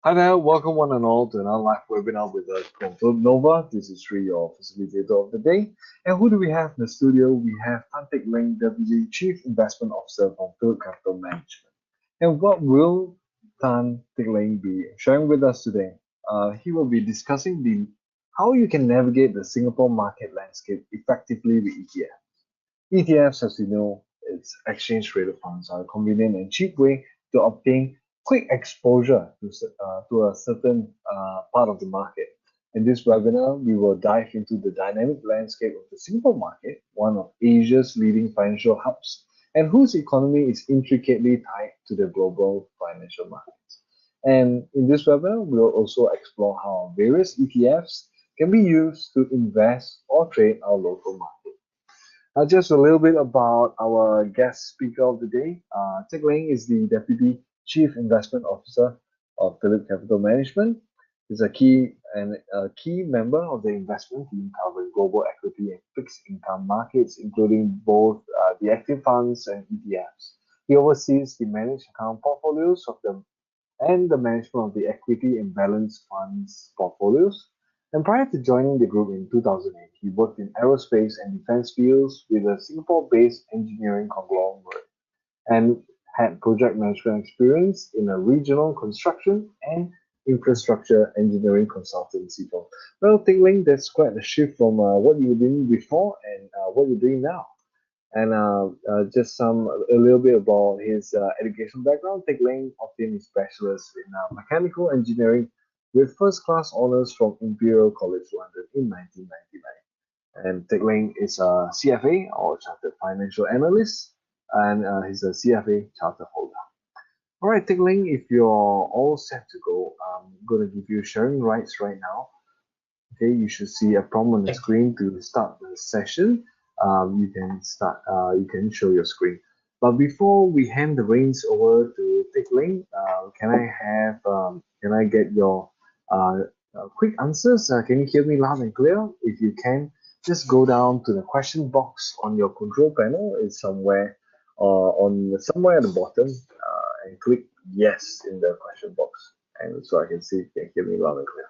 Hi there, welcome one and all to another live webinar with us from Phillip Nova. This is Sri, your facilitator of the day. And who do we have in the studio? We have Teck Leng, Deputy Chief Investment Officer from Imperial Capital Management. And what will Teck Leng be sharing with us today? He will be discussing how you can navigate the Singapore market landscape effectively with ETFs. ETFs, as you know, it's exchange-traded funds, are a convenient and cheap way to obtain quick exposure to a certain part of the market. In this webinar, we will dive into the dynamic landscape of the Singapore market, one of Asia's leading financial hubs, and whose economy is intricately tied to the global financial markets. And in this webinar, we will also explore how various ETFs can be used to invest or trade our local market. Just a little bit about our guest speaker of the day. Teck Leng is the Deputy Chief Investment Officer of Phillip Capital Management. He's a key member of the investment team covering global equity and fixed income markets, including both the active funds and ETFs. He oversees the managed account portfolios and the management of the equity and balanced funds portfolios. And prior to joining the group in 2008, he worked in aerospace and defense fields with a Singapore-based engineering conglomerate and had project management experience in a regional construction and infrastructure engineering consultancy firm. Well, Teck Leng, that's quite a shift from what you were doing before and what you're doing now. And just a little bit about his education background. Teck Leng obtained his bachelor's in mechanical engineering with first-class honors from Imperial College London in 1999. And Teck Leng is a CFA, or Chartered Financial Analyst, and he's a CFA charterholder. All right, Teck Leng, if you're all set to go, I'm going to give you sharing rights right now. Okay, you should see a prompt on the screen to start the session. You can start. You can show your screen. But before we hand the reins over to Teck Leng, can I get your quick answers? Can you hear me loud and clear? If you can, just go down to the question box on your control panel. It's somewhere at the bottom, and click yes in the question box, and so I can see if you can hear me loud and clear.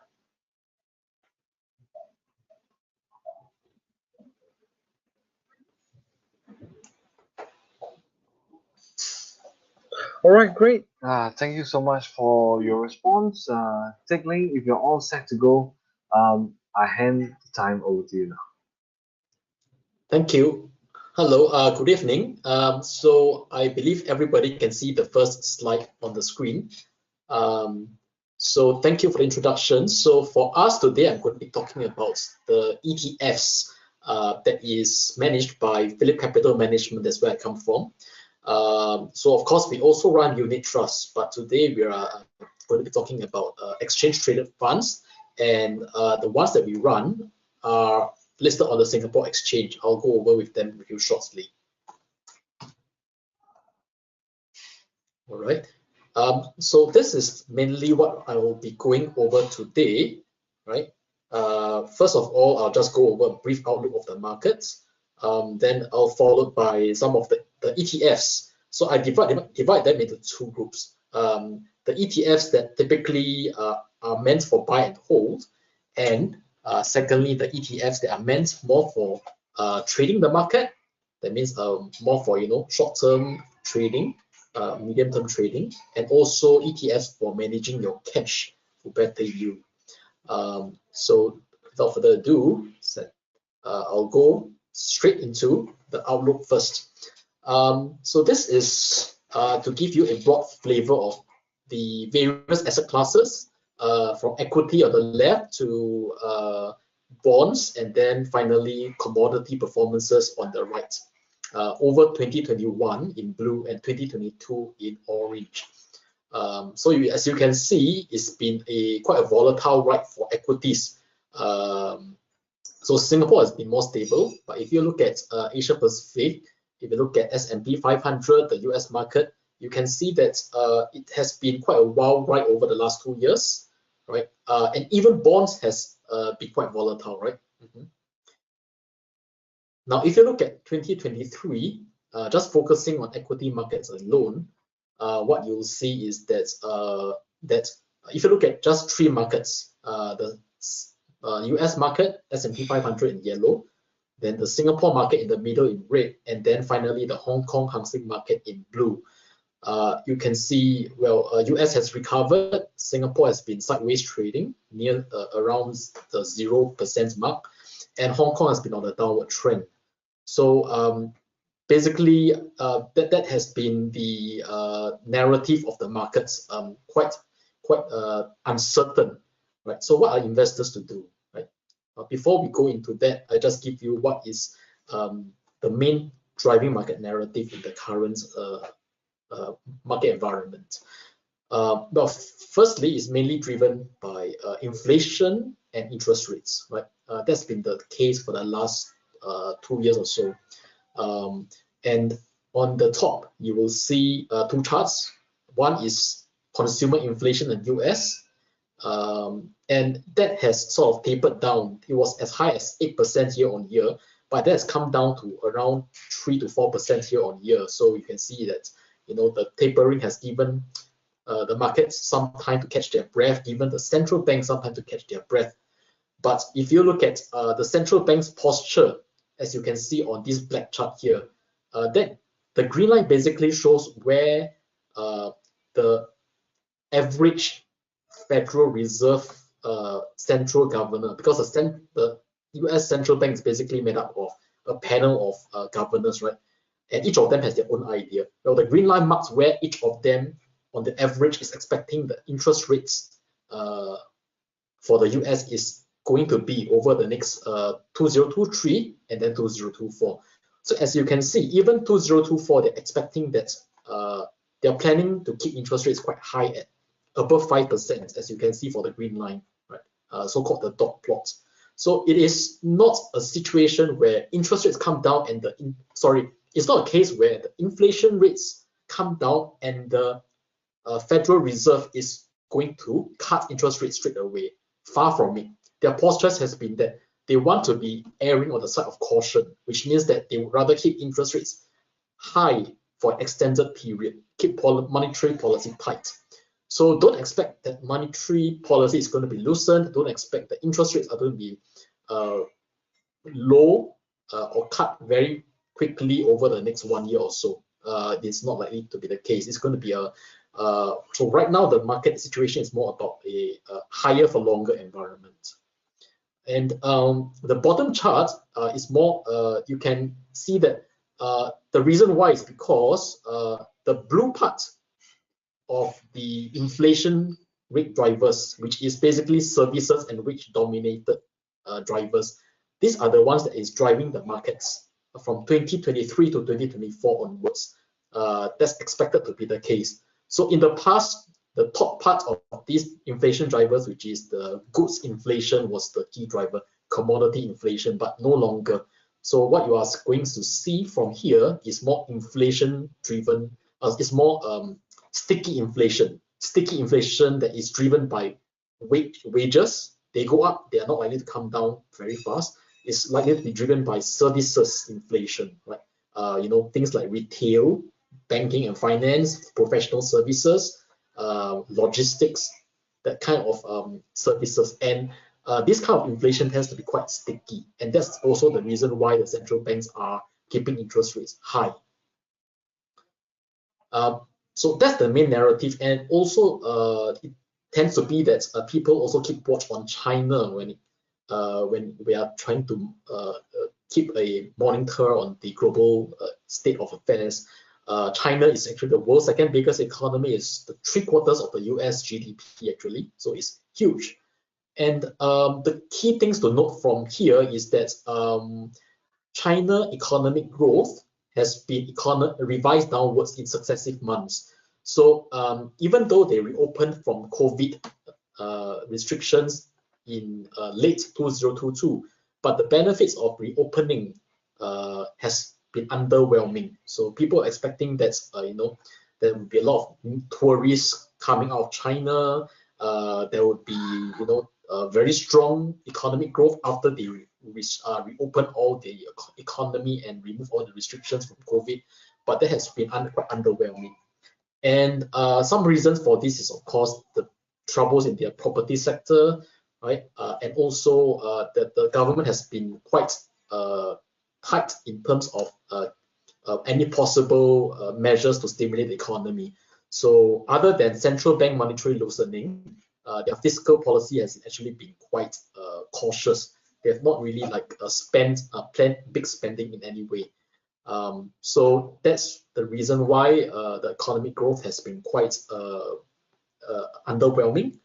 All right, great. Thank you so much for your response. Teck Leng, if you're all set to go, I hand the time over to you now. Thank you. Hello, good evening. So I believe everybody can see the first slide on the screen. So thank you for the introduction. So for us today, I'm going to be talking about the ETFs that is managed by Phillip Capital Management. That's where I come from. So of course, we also run unit trusts, but today we are going to be talking about exchange-traded funds, and the ones that we run are listed on the Singapore Exchange. I'll go over with them with you shortly. All right. So this is mainly what I will be going over today, right? First of all, I'll just go over a brief outlook of the markets. Then I'll follow by some of the ETFs. So I divide them into two groups. The ETFs that typically are meant for buy and hold, and secondly, the ETFs that are meant more for trading the market. That means more for short-term trading, medium-term trading, and also ETFs for managing your cash for better yield. So without further ado, I'll go straight into the outlook first. So this is to give you a broad flavor of the various asset classes, from equity on the left to bonds, and then finally commodity performances on the right, over 2021 in blue and 2022 in orange. So as you can see, it's been quite a volatile ride for equities. So Singapore has been more stable, but if you look at Asia Pacific, if you look at S&P 500, the US market, you can see that it has been quite a wild ride over the last 2 years, right? And even bonds has been quite volatile, right? Now, if you look at 2023, just focusing on equity markets alone, what you'll see is that if you look at just three markets, the US market, S&P 500 in yellow, then the Singapore market in the middle in red, and then finally the Hong Kong Hang Seng market in blue. You can see, well, US has recovered, Singapore has been sideways trading near around the 0% mark, and Hong Kong has been on a downward trend. So basically, that has been the narrative of the markets, quite uncertain, right? So what are investors to do, right? Before we go into that, I just give you what is the main driving market narrative in the current market environment. Well, firstly, it's mainly driven by inflation and interest rates, right? That's been the case for the last 2 years or so. And on the top, you will see two charts. One is consumer inflation in US, and that has sort of tapered down. It was as high as 8% year on year, but that has come down to around 3 to 4% year on year. So you can see that, you know, the tapering has given the markets some time to catch their breath, given the central banks some time to catch their breath. But if you look at the central bank's posture, as you can see on this black chart here, that the green line basically shows where the average Federal Reserve central governor, because the US central bank is basically made up of a panel of governors, right? And each of them has their own idea. Well, the green line marks where each of them, on the average, is expecting the interest rates for the US is going to be over the next 2023 and then 2024. So as you can see, even 2024, they're expecting that they're planning to keep interest rates quite high at above 5%, as you can see for the green line, right? So-called the dot plot. So it is not a situation where interest rates come down and it's not a case where the inflation rates come down and the Federal Reserve is going to cut interest rates straight away. Far from it. Their posture has been that they want to be erring on the side of caution, which means that they would rather keep interest rates high for an extended period, keep monetary policy tight. So don't expect that monetary policy is going to be loosened. Don't expect that interest rates are going to be low or cut very quickly over the next 1 year or so. It's not likely to be the case. It's going to be so right now the market situation is more about a higher for longer environment. And the bottom chart is more, you can see that the reason why is because the blue part of the inflation rate drivers, which is basically services and wage dominated drivers, these are the ones that is driving the markets from 2023 to 2024 onwards. That's expected to be the case. So in the past, the top part of these inflation drivers, which is the goods inflation, was the key driver, commodity inflation, but no longer. So what you are going to see from here is more inflation driven, is more sticky inflation that is driven by wages. They go up, they are not likely to come down very fast. It's likely to be driven by services inflation, right? You know, things like retail, banking and finance, professional services, logistics, that kind of services. And this kind of inflation tends to be quite sticky. And that's also the reason why the central banks are keeping interest rates high. So that's the main narrative. And also it tends to be that people also keep watch on China when we are trying to keep a monitor on the global state of affairs. China is actually the world's second biggest economy. It's the 3/4 of the US GDP actually, so it's huge. And the key things to note from here is that China economic growth has been revised downwards in successive months. So even though they reopened from COVID restrictions in late 2022, but the benefits of reopening has been underwhelming. So people are expecting that you know, there will be a lot of tourists coming out of China. There would be, you know, very strong economic growth after they reopen all the economy and remove all the restrictions from COVID, but that has been quite underwhelming. And some reasons for this is, of course, the troubles in their property sector, right? And also that the government has been quite tight in terms of any possible measures to stimulate the economy. So other than central bank monetary loosening, their fiscal policy has actually been quite cautious. They have not really like planned big spending in any way. So that's the reason why the economic growth has been quite underwhelming.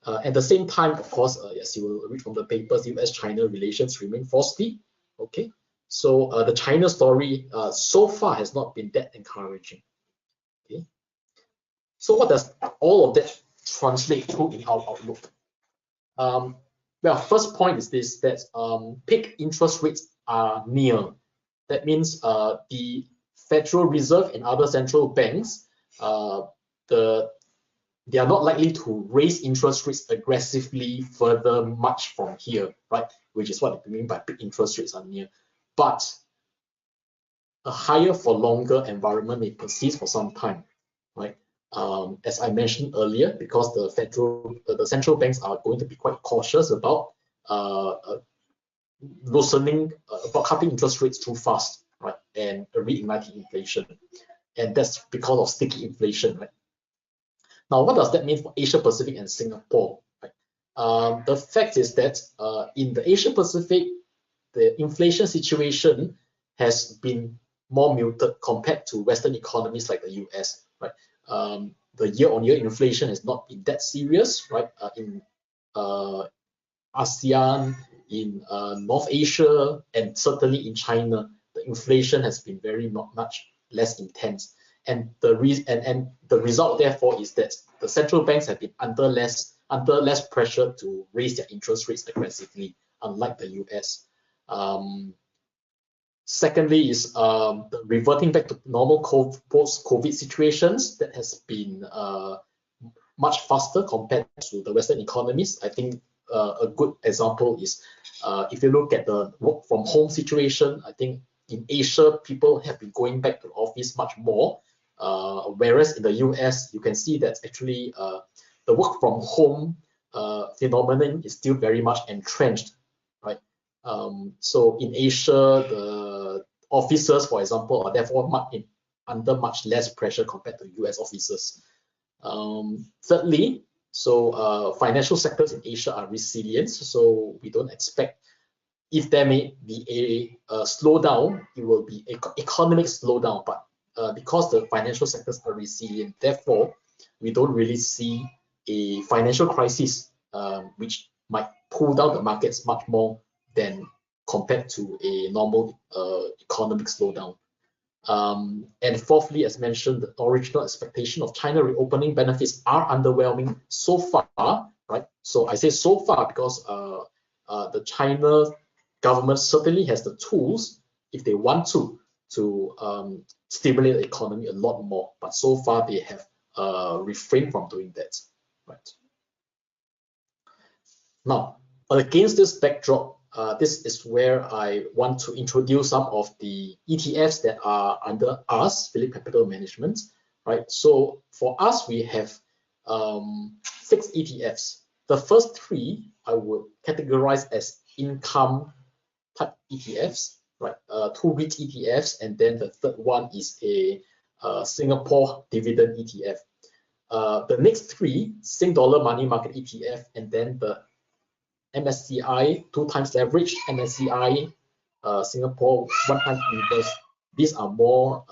At the same time, of course, as you will read from the papers, US-China relations remain frosty. Okay, so the China story so far has not been that encouraging. Okay, so what does all of that translate to in our outlook? Well, first point is this, that peak interest rates are near. That means the Federal Reserve and other central banks, they are not likely to raise interest rates aggressively further much from here, right? Which is what they mean by peak interest rates are near. But a higher for longer environment may persist for some time, right? As I mentioned earlier, because the central banks are going to be quite cautious about loosening, about cutting interest rates too fast, right? And reigniting inflation. And that's because of sticky inflation, right? Now, what does that mean for Asia Pacific and Singapore? Right? The fact is that in the Asia Pacific, the inflation situation has been more muted compared to Western economies like the US. Right? The year-on-year inflation has not been that serious, right? In ASEAN, in North Asia, and certainly in China, the inflation has been very much less intense. And the result, therefore, is that the central banks have been under less pressure to raise their interest rates aggressively, unlike the US. Secondly, is the reverting back to normal post-COVID situations that has been much faster compared to the Western economies. I think a good example is if you look at the work from home situation. I think in Asia, people have been going back to the office much more. Whereas in the US, you can see that actually the work from home phenomenon is still very much entrenched, right? So in Asia, the officers, for example, are therefore under much less pressure compared to US officers. Thirdly, so financial sectors in Asia are resilient, so we don't expect, if there may be a slowdown, it will be an economic slowdown, but because the financial sectors are resilient, therefore, we don't really see a financial crisis, which might pull down the markets much more than compared to a normal economic slowdown. And fourthly, as mentioned, the original expectation of China reopening benefits are underwhelming so far, right? So I say so far because the China government certainly has the tools, if they want to stimulate the economy a lot more, but so far they have refrained from doing that, right? Now, against this backdrop, this is where I want to introduce some of the ETFs that are under us, Phillip Capital Management, right? So for us, we have 6 ETFs. The first 3 I would categorize as income type ETFs, right? 2 REIT ETFs, and then the third one is a Singapore dividend ETF. The next 3, Sing Dollar Money Market ETF, and then the MSCI 2 times leverage, MSCI Singapore 1 times inverse. These are more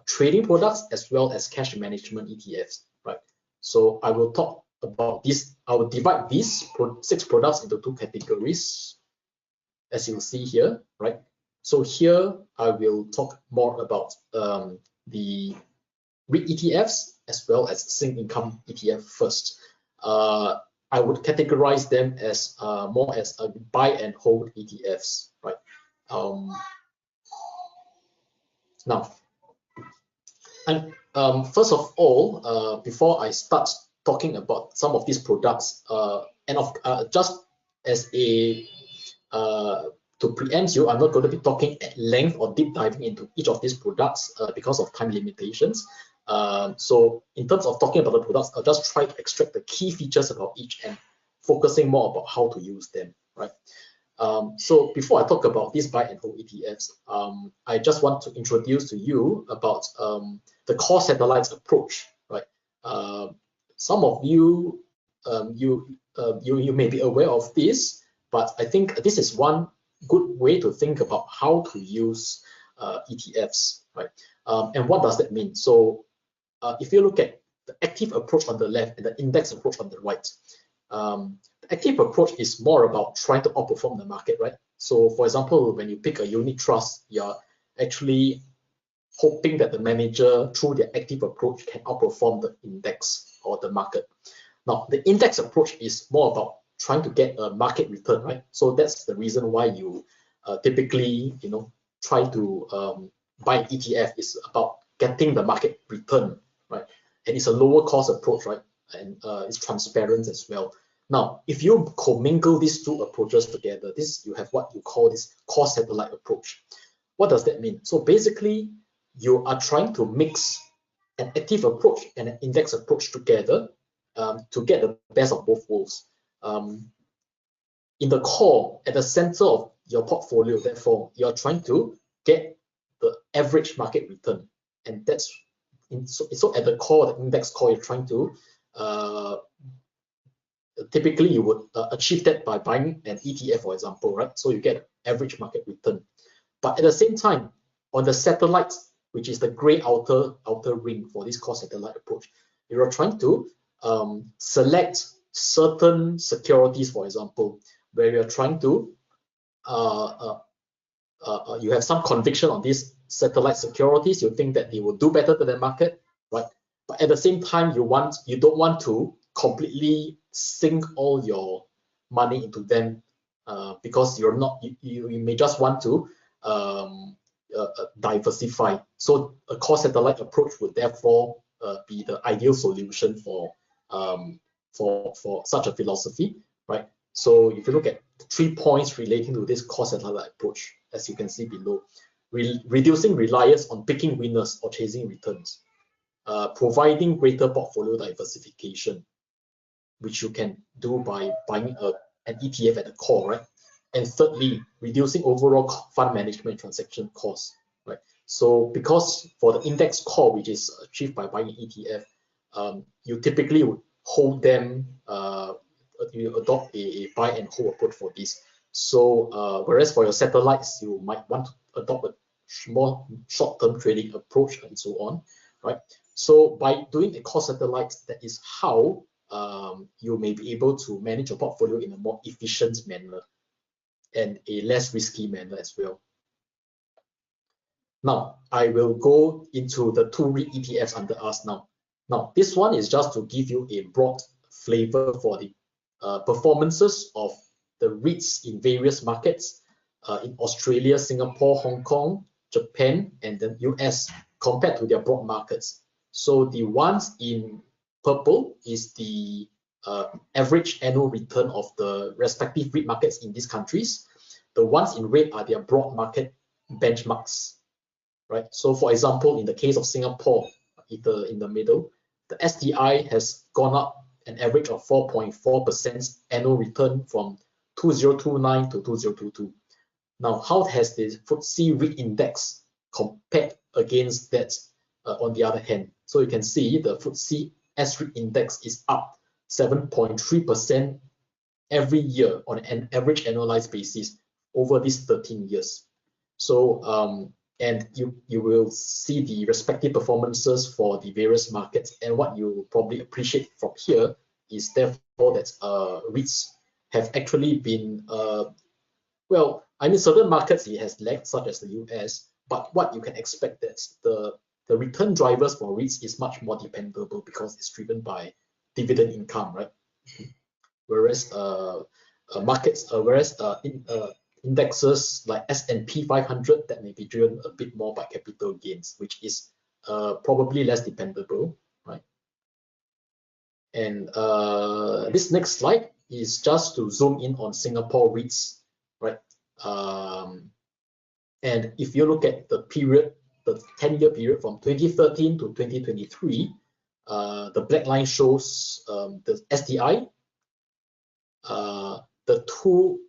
trading products as well as cash management ETFs, right? So I will talk about this. I will divide these 6 products into 2 categories, as you'll see here, right? So here I will talk more about the REIT ETFs as well as Sing Income ETF first. I would categorize them as more as a buy and hold ETFs, right? Now, and first of all, before I start talking about some of these products, and just as a to preempt you, I'm not going to be talking at length or deep diving into each of these products because of time limitations. So in terms of talking about the products, I'll just try to extract the key features about each and focusing more about how to use them, right? So before I talk about these buy and hold ETFs, I just want to introduce to you about the core satellites approach, right? Some of you, you may be aware of this, but I think this is one good way to think about how to use ETFs, right? And what does that mean? So if you look at the active approach on the left and the index approach on the right, the active approach is more about trying to outperform the market, right? So for example, when you pick a unit trust, you're actually hoping that the manager, through their active approach, can outperform the index or the market. Now, the index approach is more about trying to get a market return, right? So that's the reason why you typically, try to buy an ETF. Is about getting the market return, right? And it's a lower cost approach, right? And it's transparent as well. Now, if you commingle these two approaches together, you have what you call this core satellite approach. What does that mean? So basically, you are trying to mix an active approach and an index approach together to get the best of both worlds. In the core, at the center of your portfolio, therefore, you're trying to get the average market return. And that's so at the core, the index core, you're trying to typically you would achieve that by buying an ETF, for example, right? So you get average market return. But at the same time, on the satellites, which is the gray outer ring for this core satellite approach, you're trying to select certain securities, for example, where you're trying to you have some conviction on these satellite securities. You think that they will do better than the market, right? But at the same time, you don't want to completely sink all your money into them because you're not. You may just want to diversify. So a core satellite approach would therefore be the ideal solution for such a philosophy, right? So if you look at 3 points relating to this core satellite approach, as you can see below, reducing reliance on picking winners or chasing returns, providing greater portfolio diversification, which you can do by buying an ETF at the core, right? And thirdly, reducing overall fund management transaction costs, right? So because for the index core, which is achieved by buying an ETF, you typically would hold them, you adopt a buy and hold approach for this. So whereas for your satellites, you might want to adopt a more short-term trading approach and so on, right? So by doing a core satellite, that is how you may be able to manage your portfolio in a more efficient manner and a less risky manner as well. Now, I will go into the two REIT ETFs under us now. Now, this one is just to give you a broad flavor for the performances of the REITs in various markets in Australia, Singapore, Hong Kong, Japan, and the US compared to their broad markets. So the ones in purple is the average annual return of the respective REIT markets in these countries. The ones in red are their broad market benchmarks, right? So for example, in the case of Singapore, in the middle, the STI has gone up an average of 4.4% annual return from 2029 to 2022. Now, how has the FTSE REIT index compared against that on the other hand? So you can see the FTSE S-REIT index is up 7.3% every year on an average annualized basis over these 13 years. So, and you will see the respective performances for the various markets. And what you probably appreciate from here is therefore that REITs have actually been, well, I mean, certain markets it has lagged, such as the US, but what you can expect that the return drivers for REITs is much more dependable because it's driven by dividend income, right? Whereas indexes like S&P 500 that may be driven a bit more by capital gains, which is probably less dependable, right? And this next slide is just to zoom in on Singapore REITs, right? And if you look at the period the 10-year period from 2013 to 2023, the black line shows the STI. The two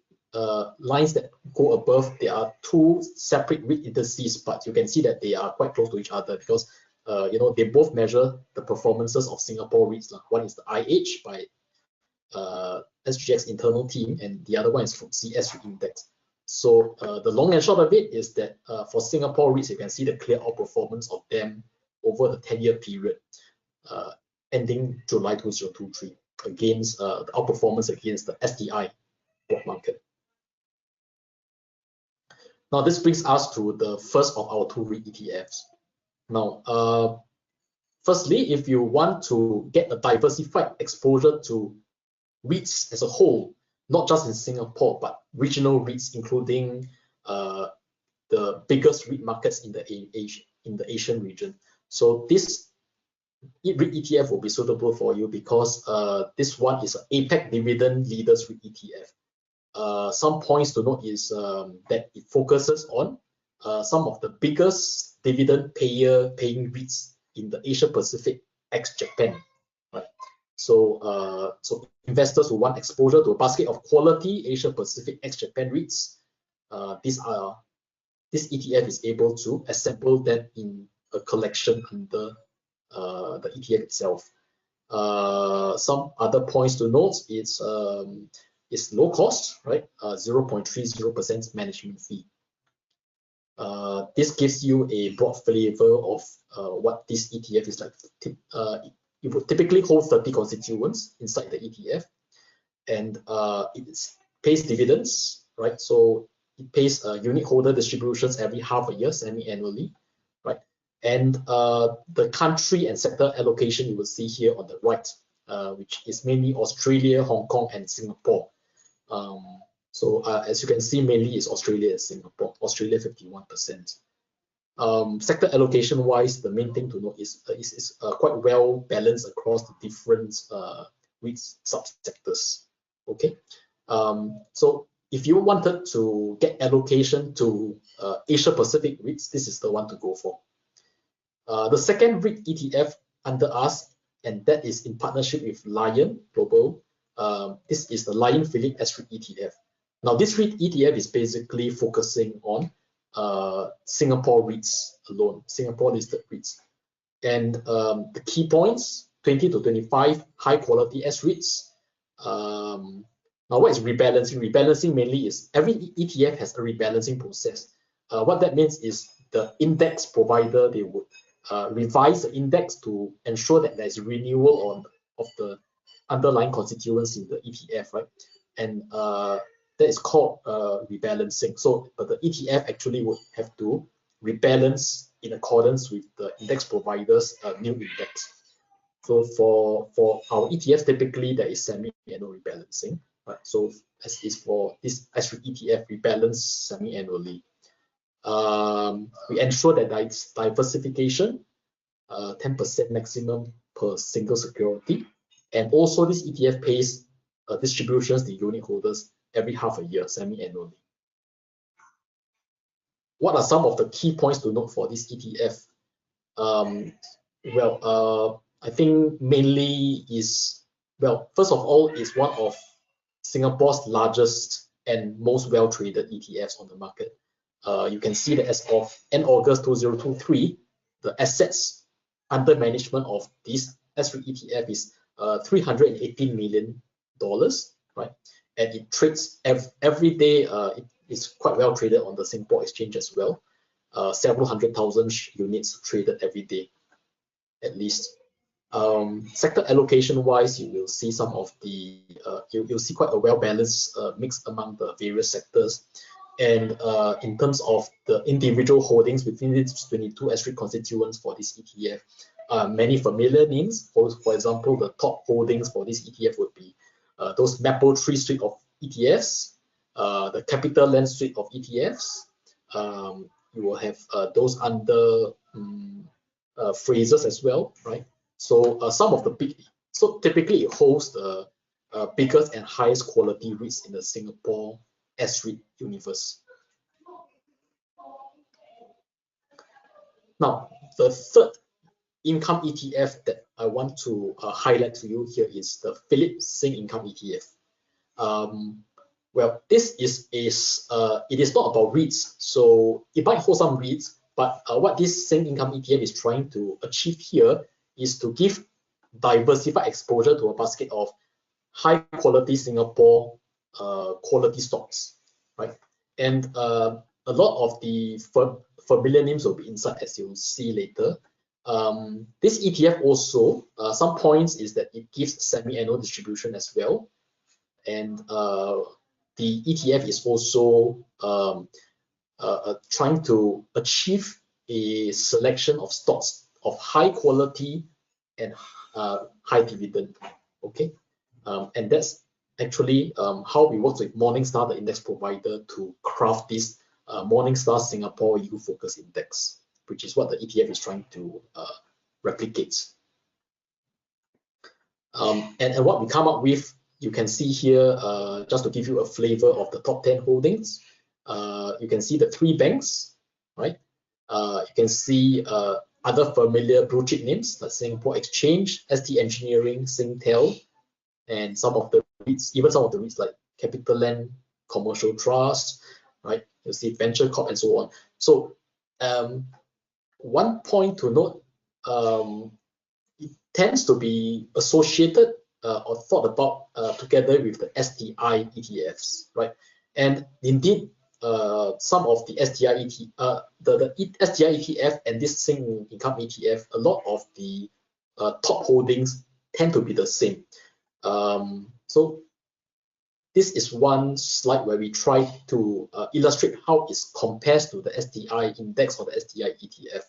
lines that go above, there are two separate REIT indices, but you can see that they are quite close to each other because they both measure the performances of Singapore REITs. One is the IH by SGX internal team, and the other one is from CS Index. So the long and short of it is that for Singapore REITs, you can see the clear outperformance of them over the 10-year period ending July 2023 against the outperformance against the STI bond market. Now this brings us to the first of our two REIT ETFs. Now, firstly, if you want to get a diversified exposure to REITs as a whole, not just in Singapore, but regional REITs, including the biggest REIT markets in the Asian region. So this REIT ETF will be suitable for you because this one is an APAC Dividend Leaders REIT ETF. Some points to note is that it focuses on some of the biggest dividend paying REITs in the Asia Pacific ex-Japan. Right? So investors who want exposure to a basket of quality Asia Pacific ex-Japan REITs, this ETF is able to assemble them in a collection under the ETF itself. Some other points to note is it's low cost, right? 0.30% management fee. This gives you a broad flavor of what this ETF is like. It would typically hold 30 constituents inside the ETF, and it pays dividends, right? So it pays unit holder distributions every half a year, semi-annually, right? And the country and sector allocation you will see here on the right, which is mainly Australia, Hong Kong, and Singapore. So as you can see, mainly is Australia and Singapore. Australia 51%. Sector allocation wise, the main thing to note is quite well balanced across the different REIT subsectors. Okay, so if you wanted to get allocation to Asia Pacific REITs, this is the one to go for. The second REIT ETF under us, and that is in partnership with Lion Global. This is the Lion Phillip S-REIT ETF. Now, this REIT ETF is basically focusing on Singapore REITs alone, Singapore listed REITs. And the key points, 20 to 25 high quality S-REITs. Now, what is rebalancing? Rebalancing mainly is every ETF has a rebalancing process. What that means is the index provider, they would revise the index to ensure that there's renewal of the underlying constituents in the ETF, right? And that is called rebalancing. So the ETF actually would have to rebalance in accordance with the index provider's new index. So for our ETFs, typically there is semi-annual rebalancing. Right? So as is for this S-REIT ETF, rebalance semi-annually. We ensure that there is diversification, 10% maximum per single security. And also this ETF pays distributions to unit holders every half a year, semi-annually. What are some of the key points to note for this ETF? I think mainly is, first of all, is one of Singapore's largest and most well-traded ETFs on the market. You can see that as of end August 2023, the assets under management of this S-REIT ETF is $318 million, right? And it trades every day. It is quite well traded on the Singapore Exchange as well. Several 100,000 units traded every day, at least. Sector allocation wise, you will see some of the you'll see quite a well-balanced mix among the various sectors. And in terms of the individual holdings within these 22 S-REIT constituents for this ETF, many familiar names. For example, the top holdings for this ETF would be those Maple Tree suite of ETFs, the Capital Land suite of ETFs. You will have those under phrases as well, right? So some of the so typically it holds the biggest and highest quality REITs in the Singapore S-REIT universe. Now, the third income ETF that I want to highlight to you here is the Phillip Sing Income ETF. Well, this is it is not about REITs, so it might hold some REITs, but what this Sing Income ETF is trying to achieve here is to give diversified exposure to a basket of high quality Singapore quality stocks, right? And a lot of the familiar names will be inside, as you'll see later. This ETF also, some points is that it gives semi-annual distribution as well. And the ETF is also trying to achieve a selection of stocks of high quality and high dividend. Okay, and that's actually how we work with Morningstar, the index provider, to craft this Morningstar Singapore Yield Focus Index, which is what the ETF is trying to replicate. And what we come up with, you can see here, just to give you a flavor of the top 10 holdings. You can see the 3 banks, right? You can see other familiar blue chip names like Singapore Exchange, ST Engineering, Singtel, and some of the REITs, even some of the REITs like Capital Land, Commercial Trust, right? You see Venture Corp and so on. So one point to note, it tends to be associated or thought about together with the STI ETFs, right? And indeed, some of the STI STI ETF and this Sing Income ETF, a lot of the top holdings tend to be the same. So this is one slide where we try to illustrate how it compares to the STI index or the STI ETF.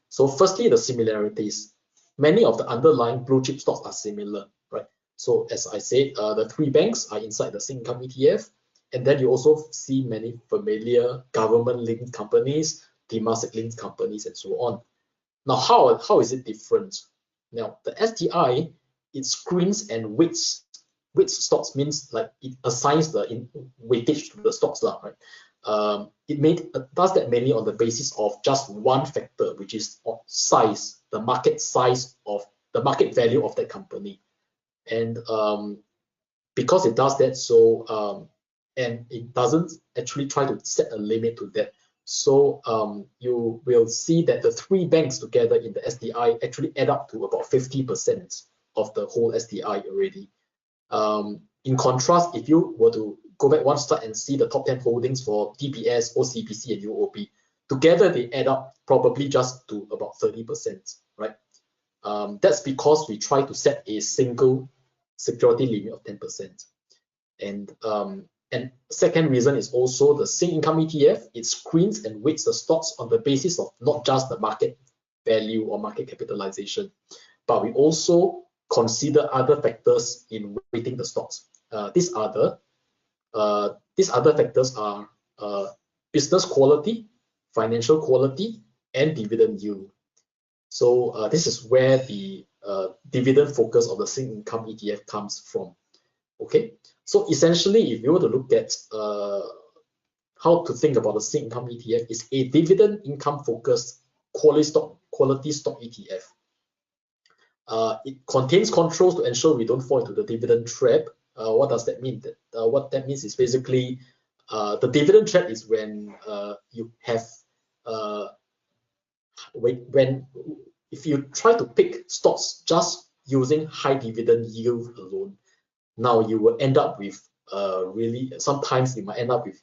So firstly, the similarities. Many of the underlying blue chip stocks are similar, right? So as I said, the 3 banks are inside the Sing Income ETF, and then you also see many familiar government-linked companies, Temasek-linked companies, and so on. Now, how is it different? Now, the STI, it screens and weights stocks, means like it assigns the weightage to the stocks, right? It does that mainly on the basis of just one factor, which is size, the market size of the market value of that company. And because it does that, so and it doesn't actually try to set a limit to that. So you will see that the 3 banks together in the STI actually add up to about 50% of the whole STI already. In contrast, if you were to go back one slide and see the top 10 holdings for DBS, OCBC, and UOB, together they add up probably just to about 30%, right? That's because we try to set a single security limit of 10%. And second reason is also the Sing Income ETF. It screens and weights the stocks on the basis of not just the market value or market capitalization, but we also consider other factors in weighting the stocks. These other factors are business quality, financial quality, and dividend yield. So this is where the dividend focus of the Sing Income ETF comes from. Okay, so essentially, if you were to look at how to think about the Sing Income ETF, is a dividend income focused quality stock ETF. It contains controls to ensure we don't fall into the dividend trap. What does that mean? What that means is basically the dividend trap is when you have if you try to pick stocks just using high dividend yield alone, now you will end up with really, sometimes you might end up with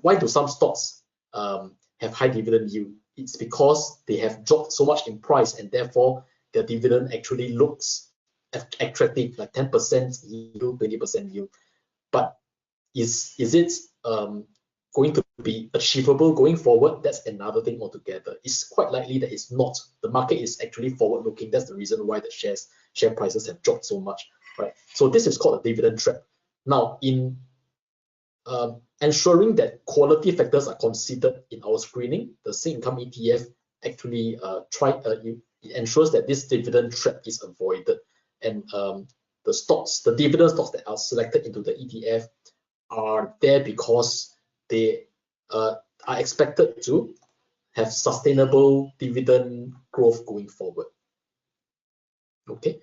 why do some stocks have high dividend yield? It's because they have dropped so much in price, and therefore the dividend actually looks attractive, like 10% yield, 20% yield. But is it going to be achievable going forward? That's another thing altogether. It's quite likely that it's not. The market is actually forward looking. That's the reason why the share prices have dropped so much, right? So this is called a dividend trap. Now, in ensuring that quality factors are considered in our screening, the Sing Income ETF actually it ensures that this dividend trap is avoided, and the dividend stocks that are selected into the ETF are there because they are expected to have sustainable dividend growth going forward. Okay,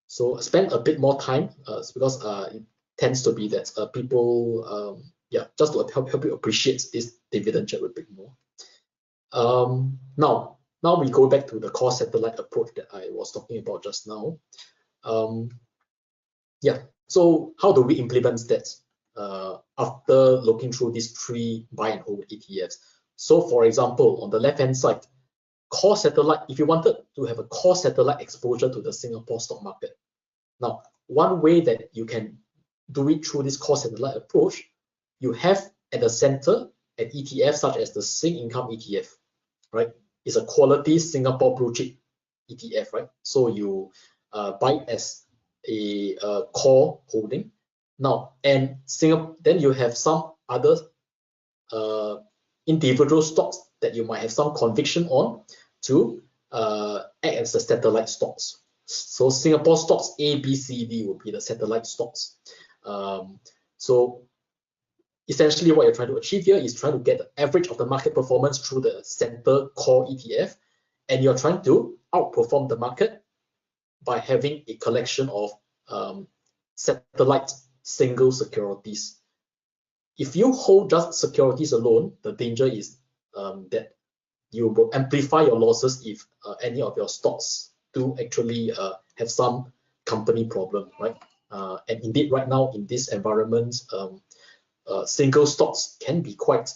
so spend a bit more time because it tends to be that people, yeah, just to help you appreciate this dividend chart a bit more. Now we go back to the core satellite approach that I was talking about just now. Yeah, so how do we implement that after looking through these 3 buy and hold ETFs? So for example, on the left-hand side, core satellite, if you wanted to have a core satellite exposure to the Singapore stock market. Now, one way that you can do it through this core satellite approach, you have at the center an ETF such as the Sing Income ETF, right? It's a quality Singapore blue chip ETF, right? So you buy it as a core holding. Now, and then you have some other individual stocks that you might have some conviction on to act as the satellite stocks. So Singapore stocks A, B, C, D will be the satellite stocks. So essentially what you're trying to achieve here is trying to get the average of the market performance through the center core ETF, and you're trying to outperform the market by having a collection of satellite single securities. If you hold just securities alone, the danger is that you will amplify your losses if any of your stocks do actually have some company problem, right? And indeed, right now in this environment, single stocks can be quite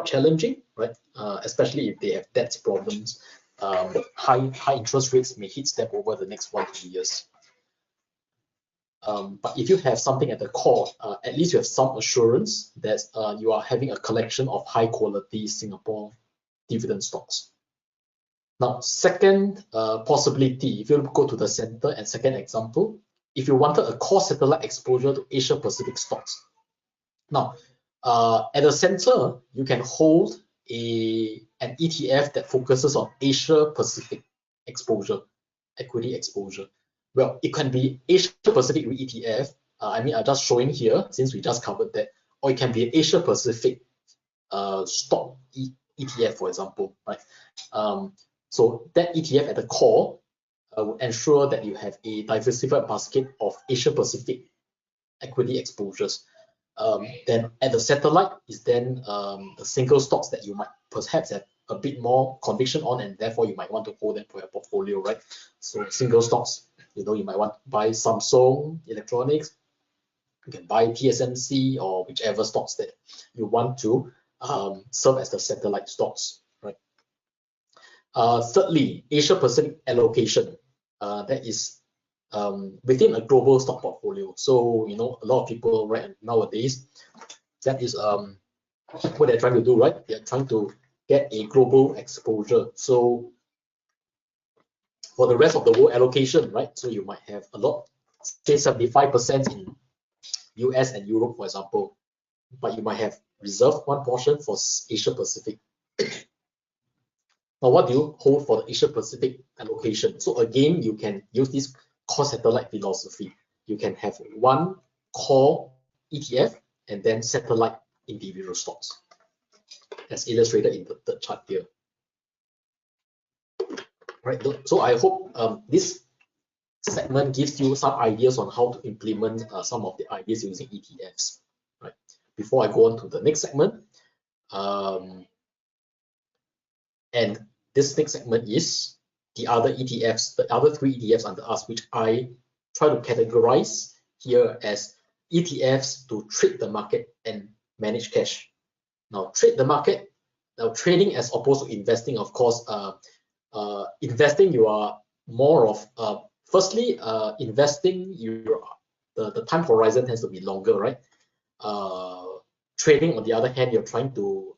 challenging, right? Especially if they have debt problems. High interest rates may hit them over the next 1-2 years. But if you have something at the core, at least you have some assurance that you are having a collection of high quality Singapore dividend stocks. Now, second possibility, if you go to the center and second example, if you wanted a core satellite exposure to Asia Pacific stocks. Now, at the center, you can hold an ETF that focuses on Asia Pacific exposure, equity exposure. Well, it can be Asia Pacific ETF. I mean, I'm just showing here since we just covered that, or it can be an Asia Pacific stock ETF, for example, right? So that ETF at the core will ensure that you have a diversified basket of Asia Pacific equity exposures. Then at the satellite is then the single stocks that you might perhaps have a bit more conviction on, and therefore you might want to hold them for your portfolio, right? So single stocks, you know, you might want to buy Samsung Electronics, you can buy TSMC or whichever stocks that you want to serve as the satellite stocks, right? Thirdly, Asia Pacific allocation, that is within a global stock portfolio. So, you know, a lot of people right nowadays, that is what they're trying to do, right? They're trying to get a global exposure. So for the rest of the world allocation, right? So you might have a lot, say 75% in US and Europe, for example, but you might have reserved one portion for Asia Pacific. Now, what do you hold for the Asia Pacific allocation? So again, you can use this core satellite philosophy. You can have one core ETF and then satellite individual stocks, as illustrated in the third chart here. Right. So I hope this segment gives you some ideas on how to implement some of the ideas using ETFs. Right. Before I go on to the next segment, and this next segment is the other ETFs, the other 3 ETFs under us, which I try to categorize here as ETFs to trade the market and manage cash. Now, trade the market. Now, trading as opposed to investing, of course. Investing, you are more of firstly investing. The time horizon tends to be longer, right? Trading, on the other hand, you're trying to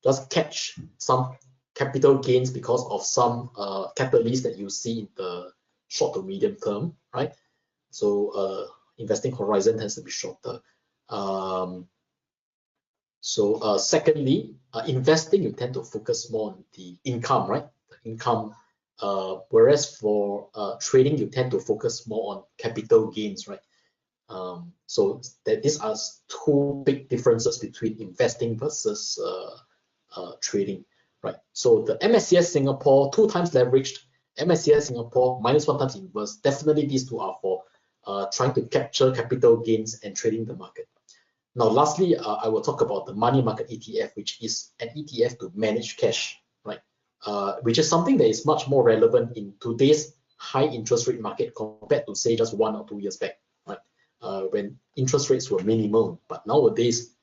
just catch some capital gains because of some catalysts that you see in the short to medium term, right? So investing horizon tends to be shorter. Secondly, investing, you tend to focus more on the income, right? The income, whereas for trading, you tend to focus more on capital gains, right? So that these are two big differences between investing versus trading, right? So the MSCI Singapore 2 times leveraged, MSCI Singapore -1 times inverse. Definitely these two are for trying to capture capital gains and trading the market. Now, lastly, I will talk about the money market ETF, which is an ETF to manage cash, right? Which is something that is much more relevant in today's high interest rate market compared to say just 1 or 2 years back, right? When interest rates were minimal. But nowadays,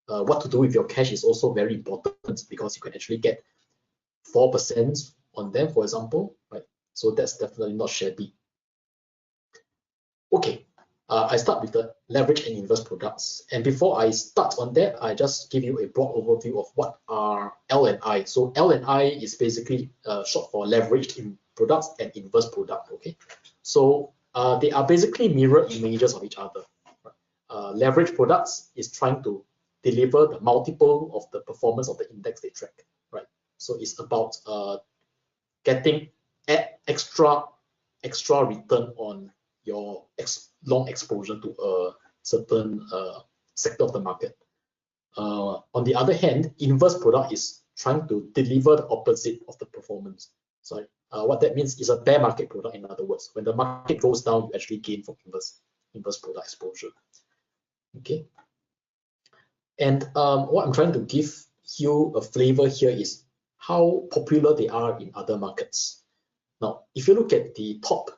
what to do with your cash is also very important because you can actually get 4% on them, for example, right? So that's definitely not shabby. Okay, I start with the leverage and inverse products. And before I start on that, I just give you a broad overview of what are L and I. So L and I is basically short for leveraged in products and inverse product. Okay, so they are basically mirror images of each other. Leverage products is trying to deliver the multiple of the performance of the index they track, right? So it's about getting extra return on your long exposure to a certain sector of the market. On the other hand, inverse product is trying to deliver the opposite of the performance. So what that means is a bear market product. In other words, when the market goes down, you actually gain from inverse product exposure. Okay. And what I'm trying to give you a flavor here is how popular they are in other markets. Now, if you look at the top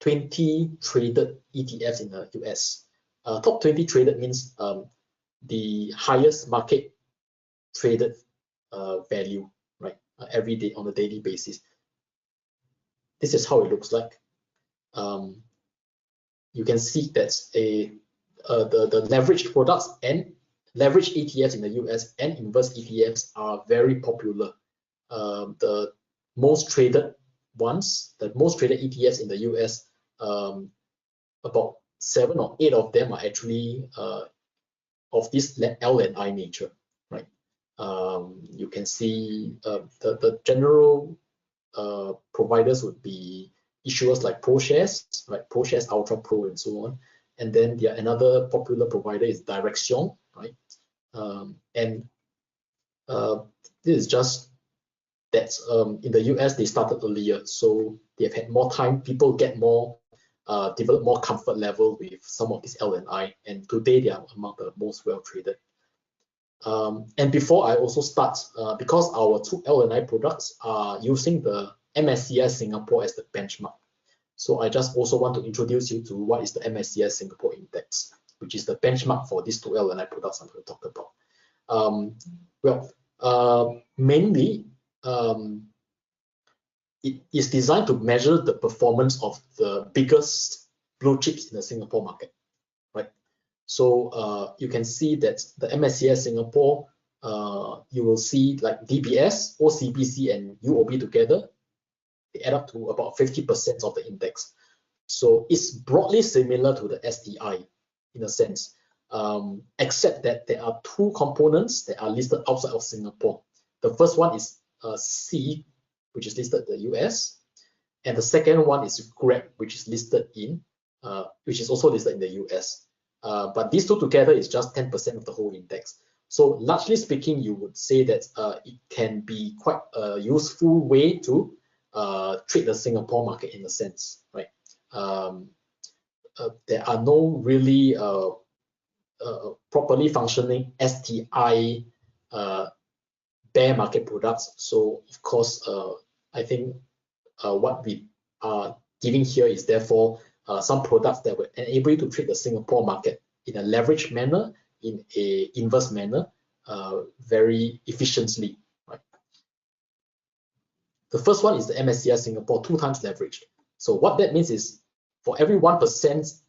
20 traded ETFs in the US, top 20 traded means the highest market traded value, right? Every day on a daily basis. This is how it looks like. You can see that the leveraged products and leveraged ETFs in the US and inverse ETFs are very popular. The most traded ones, the most traded ETFs in the US, about 7 or 8 of them are actually of this L and I nature, right? You can see the general providers would be issuers like ProShares, right? ProShares Ultra Pro and so on. And then another popular provider is Direction, right? This is just that in the US they started earlier, so they've had more time. People get more develop more comfort level with some of these L and I, and today they are among the most well traded. And before I also start, because our 2 L and I products are using the MSCI Singapore as the benchmark, so I just also want to introduce you to what is the MSCI Singapore Index, which is the benchmark for these 2 L and I products I'm going to talk about. Mainly, it is designed to measure the performance of the biggest blue chips in the Singapore market, right? So you can see that the MSCI Singapore, you will see like DBS, OCBC, and UOB together, they add up to about 50% of the index. So it's broadly similar to the STI in a sense, except that there are 2 components that are listed outside of Singapore. The first one is C, which is listed in the US, and the second one is GREB, which is listed in, which is also listed in the US. But these 2 together is just 10% of the whole index. So largely speaking, you would say that it can be quite a useful way to trade the Singapore market in a sense, right? There are no really properly functioning STI bear market products. So of course, I think what we are giving here is therefore some products that will enable you to trade the Singapore market in a leveraged manner, in a inverse manner, very efficiently, right? The first one is the MSCI Singapore 2 times leveraged. So what that means is for every 1%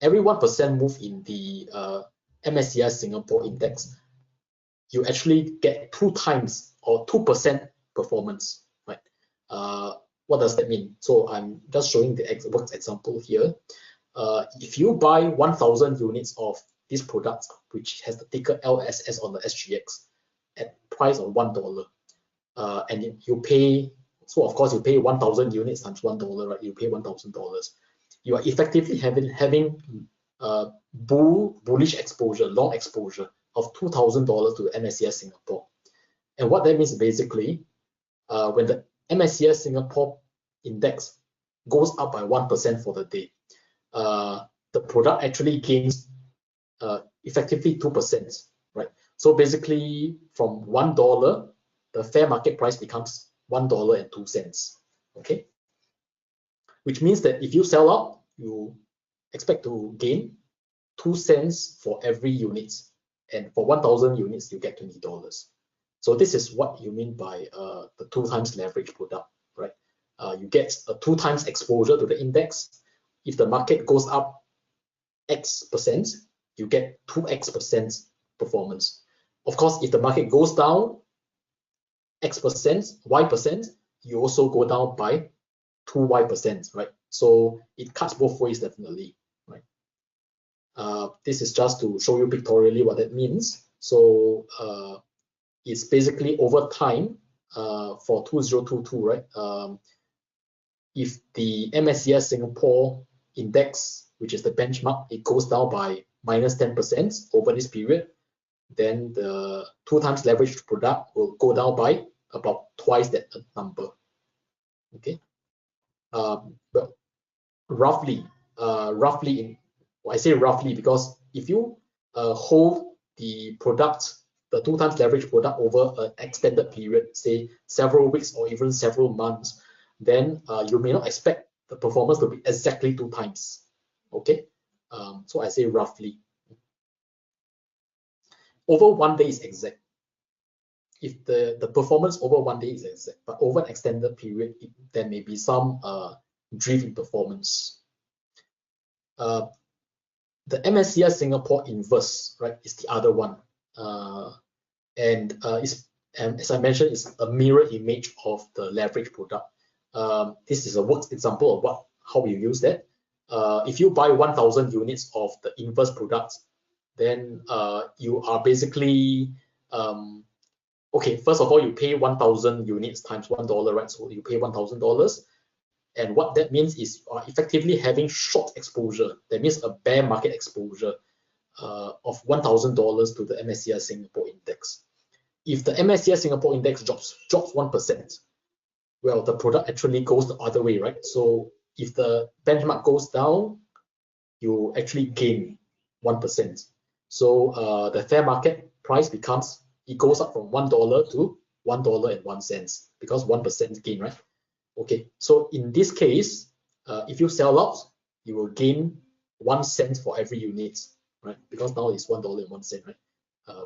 every 1% move in the MSCI Singapore index, you actually get 2 times or 2% performance, right? What does that mean? So I'm just showing the works example here. If you buy 1,000 units of this product, which has the ticker LSS on the SGX at price of $1, and you pay, so of course you pay 1,000 units times $1, right? You pay $1,000. you are effectively having bullish exposure, long exposure of $2,000 to the MSCI Singapore. And what that means basically, when the MSCI Singapore index goes up by 1% for the day, the product actually gains effectively 2%, right? So basically, from $1, the fair market price becomes $1.02, okay? Which means that if you sell out, you expect to gain 2 cents for every unit, and for 1,000 units, you get $20. So this is what you mean by the 2 times leverage product, right? You get a 2 times exposure to the index. If the market goes up X percent, you get 2X% performance. Of course, if the market goes down X percent, Y%, you also go down by 2Y%, right? So it cuts both ways definitely, right? This is just to show you pictorially what that means. So it's basically over time for 2022, right? If the MSCI Singapore index, which is the benchmark, it goes down by minus 10% over this period, then the 2 times leveraged product will go down by about twice that number. Okay. But roughly, I say roughly because if you hold the product, the 2 times leverage product over an extended period, say several weeks or even several months, then you may not expect the performance to be exactly 2 times. Okay, so I say roughly. Over 1 day is exact. If the performance over 1 day is exact, but over an extended period, there may be some drift in performance. The MSCI Singapore inverse, right, is the other one, and as I mentioned, it's a mirror image of the leverage product. This is a worked example of how we use that. If you buy 1,000 units of the inverse product, then you are basically okay. First of all, you pay 1,000 units times $1, right? So you pay $1,000. And what that means is you are effectively having short exposure. That means a bear market exposure of $1,000 to the MSCI Singapore index. If the MSCI Singapore index drops 1%, well, the product actually goes the other way, right? So if the benchmark goes down, you actually gain 1%. So the fair market price it goes up from $1 to $1.01 because 1% gain, right? Okay, so in this case, if you sell out, you will gain 1 cent for every unit, right? Because now it's $1.01, right?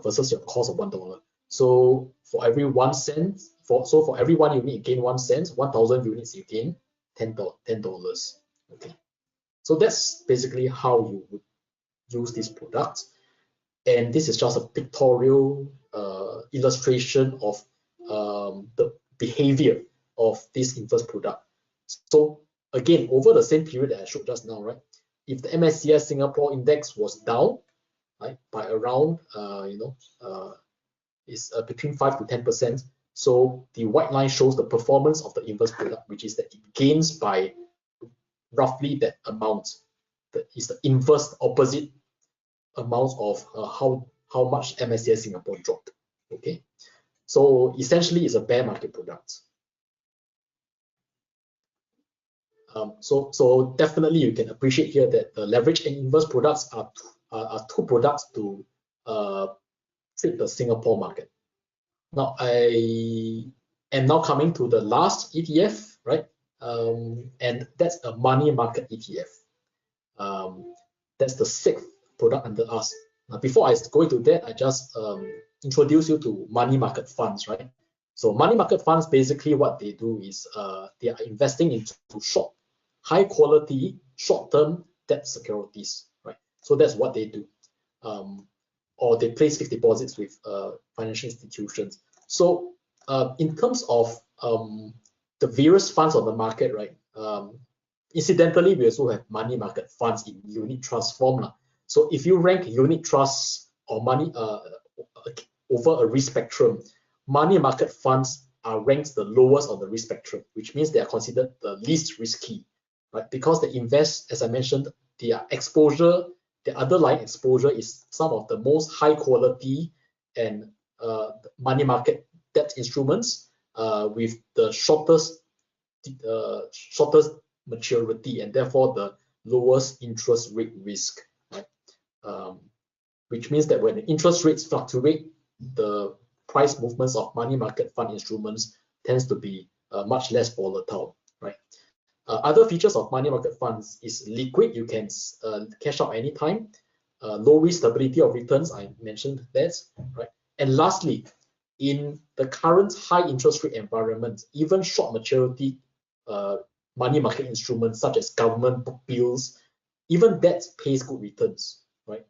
Versus your cost of $1. So for every 1 cent, for every 1 unit you gain 1 cent, 1,000 units you gain $10. Okay, so that's basically how you would use this product. And this is just a pictorial illustration of the behavior of this inverse product. So again, over the same period that I showed just now, right? If the MSCI Singapore index was down, right, by around between 5 to 10%. So the white line shows the performance of the inverse product, which is that it gains by roughly that amount. That is the inverse opposite amount of how much MSCI Singapore dropped. Okay, so essentially it's a bear market product. So definitely you can appreciate here that the leverage and inverse products are 2 products to trade the Singapore market. Now I am now coming to the last ETF, right? And that's a money market ETF. That's the 6th product under us. Now, before I go into that, I just introduce you to money market funds, right? So money market funds, basically what they do is they are investing into high quality, short-term debt securities, right? So that's what they do. Or they place fixed deposits with financial institutions. So in terms of the various funds on the market, right? Incidentally, we also have money market funds in unit trust form. So if you rank unit trusts or money over a risk spectrum, money market funds are ranked the lowest on the risk spectrum, which means they are considered the least risky, right? Because they invest, as I mentioned, their exposure, the underlying exposure is some of the most high quality and money market debt instruments with the shortest maturity and therefore the lowest interest rate risk, right? Which means that when the interest rates fluctuate, the price movements of money market fund instruments tends to be much less volatile, right? Other features of money market funds is liquid. You can cash out anytime. Low risk stability of returns. I mentioned that, right? And lastly, in the current high interest rate environment, even short maturity money market instruments such as government bills, even that pays good returns, right?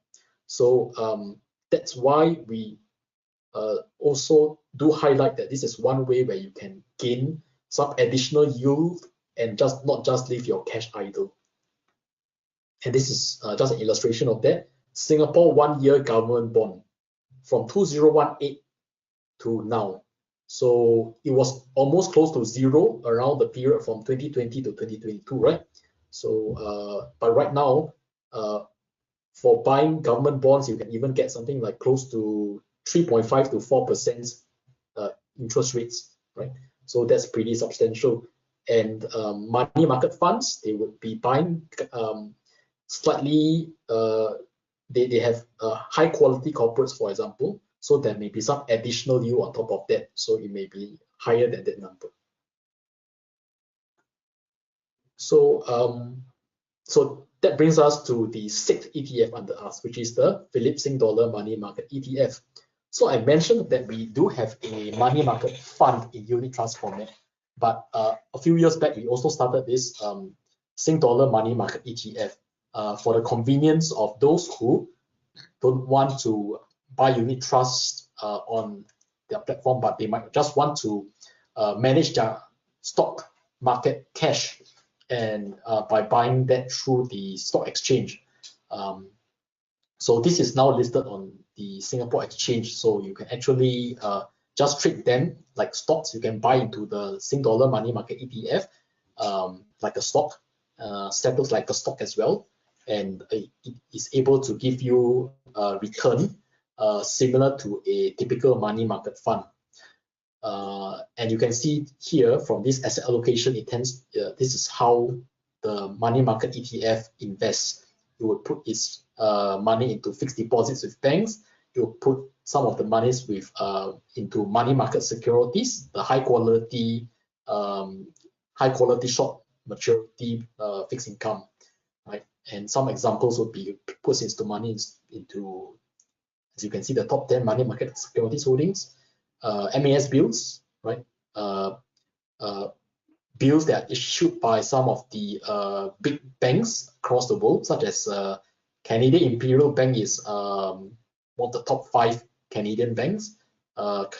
So that's why we also do highlight that this is one way where you can gain some additional yield and not just leave your cash idle. And this is just an illustration of that. Singapore 1-year government bond from 2018 to now. So it was almost close to zero around the period from 2020 to 2022, right? So, but right now, for buying government bonds, you can even get something like close to 3.5 to 4% interest rates, right? So that's pretty substantial. And money market funds, they would be buying slightly, they have high quality corporates, for example. So there may be some additional yield on top of that. So it may be higher than that number. So, so that brings us to the 6th ETF under us, which is the Phillip Sing Dollar Money Market ETF. So I mentioned that we do have a money market fund in unit trust format, but a few years back, we also started this Sing Dollar Money Market ETF for the convenience of those who don't want to buy unit trust on their platform, but they might just want to manage their stock market cash and by buying that through the stock exchange. So this is now listed on the Singapore Exchange, so you can actually just trade them like stocks. You can buy into the Sing Dollar Money Market ETF like a stock, settles like a stock as well, and it is able to give you a return similar to a typical money market fund. And you can see here from this asset allocation, it tends, this is how the money market ETF invests. It would put its money into fixed deposits with banks. It will put some of the monies with into money market securities, the high quality short maturity fixed income, right? And some examples would be puts into money into, as you can see, the top 10 money market securities holdings, MAS bills, right? Bills that are issued by some of the big banks across the world, such as Canadian Imperial Bank is one of the top 5 Canadian banks.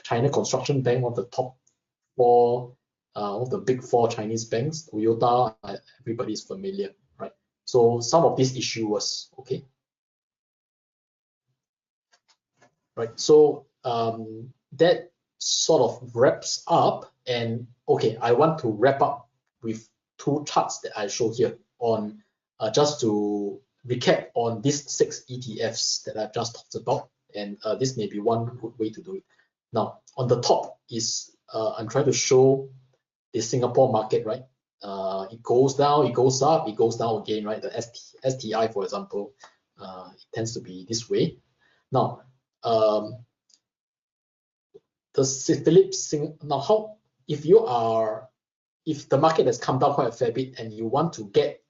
China Construction Bank, one of the top 4, of the big 4 Chinese banks. Toyota, everybody's familiar, right? So some of these issuers, okay, right? So that sort of wraps up. And okay, I want to wrap up with 2 charts that I show here on just to recap on these 6 ETFs that I've just talked about. And this may be one good way to do it. Now, on the top is I'm trying to show the Singapore market, right? It goes down, it goes up, it goes down again, right? The STI, for example, it tends to be this way. Now, the Phillip Sing, now how, if the market has come down quite a fair bit and you want to get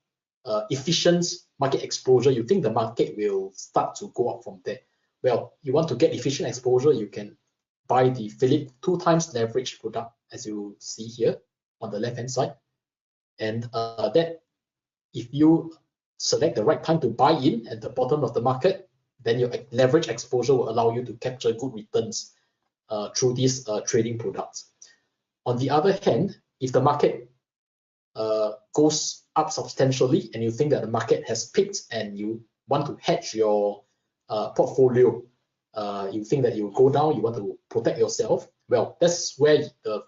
efficient market exposure, you think the market will start to go up from there. Well, you want to get efficient exposure, you can buy the Phillip 2 times leverage product, as you see here on the left hand side. And that, if you select the right time to buy in at the bottom of the market, then your leverage exposure will allow you to capture good returns through these trading products. On the other hand, if the market goes up substantially and you think that the market has peaked and you want to hedge your portfolio, you think that you will go down, you want to protect yourself, well, that's where the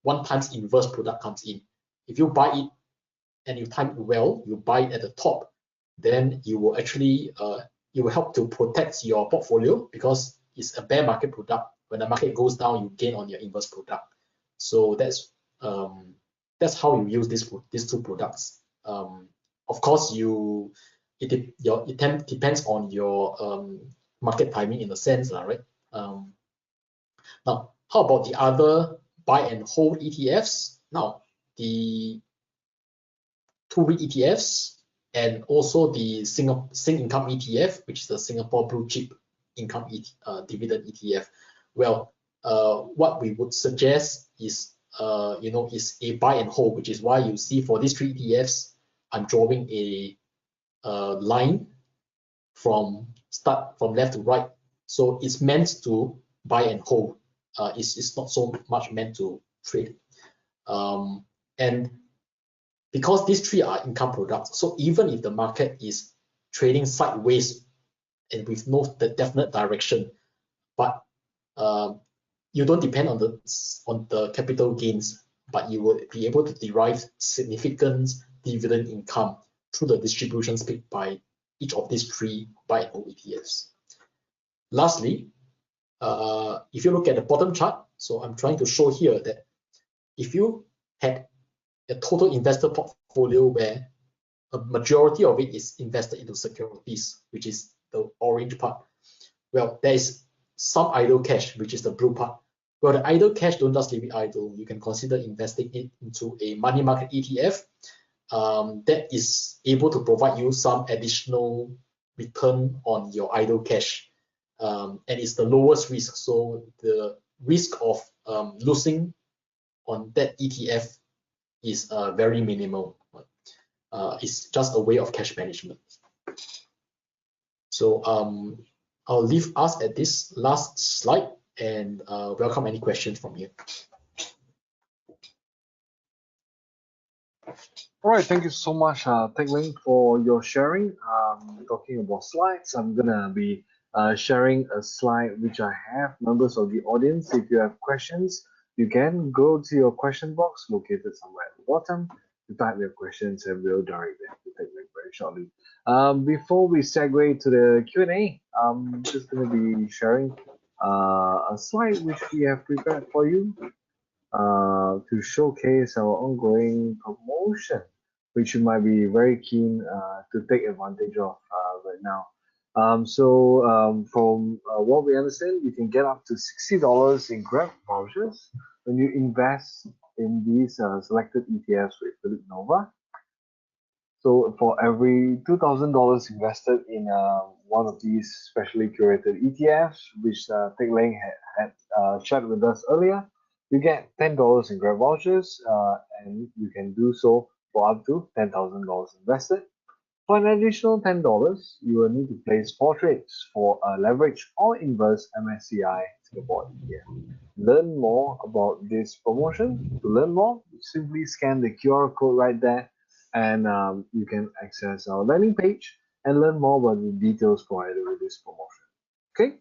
1 times inverse product comes in. If you buy it and you time it well, you buy it at the top, then you will actually it will help to protect your portfolio because it's a bear market product. When the market goes down, you gain on your inverse product. So that's how you use these two products. Of course, it depends on your market timing in a sense, right? Now, how about the other buy and hold ETFs? Now, the two REIT ETFs and also the Sing Income ETF, which is the Singapore Blue Chip Income Dividend ETF. Well, what we would suggest is is a buy and hold, which is why you see for these three ETFs, I'm drawing a line from left to right. So it's meant to buy and hold. It's not so much meant to trade. And because these three are income products, so even if the market is trading sideways and with no definite direction, but you don't depend on the capital gains, but you will be able to derive significant dividend income through the distributions picked by each of these three buy and hold ETFs. Lastly, if you look at the bottom chart, so I'm trying to show here that if you had a total investor portfolio where a majority of it is invested into securities, which is the orange part, well, there is some idle cash, which is the blue part. Well, the idle cash, don't just leave it idle. You can consider investing it into a money market ETF that is able to provide you some additional return on your idle cash. And it's the lowest risk. So the risk of losing on that ETF is very minimal. It's just a way of cash management. So I'll leave us at this last slide and welcome any questions from you. All right, thank you so much, Teck Leng, for your sharing. Talking about slides, I'm gonna be sharing a slide which I have. Members of the audience, if you have questions, you can go to your question box located somewhere at the bottom to type your questions and we'll direct them to Teck Leng very shortly. Before we segue to the Q&A, I'm just going to be sharing a slide which we have prepared for you to showcase our ongoing promotion, which you might be very keen to take advantage of right now. From what we understand, you can get up to $60 in Grab vouchers when you invest in these selected ETFs with Phillip Nova. So for every $2,000 invested in one of these specially curated ETFs, which Teck Leng had shared with us earlier, you get $10 in Grab vouchers, and you can do so for up to $10,000 invested. For an additional $10, you will need to place 4 trades for a leverage or inverse MSCI Singapore ETF. Learn more about this promotion. To learn more, simply scan the QR code right there, and you can access our landing page and learn more about the details provided with this promotion. Okay.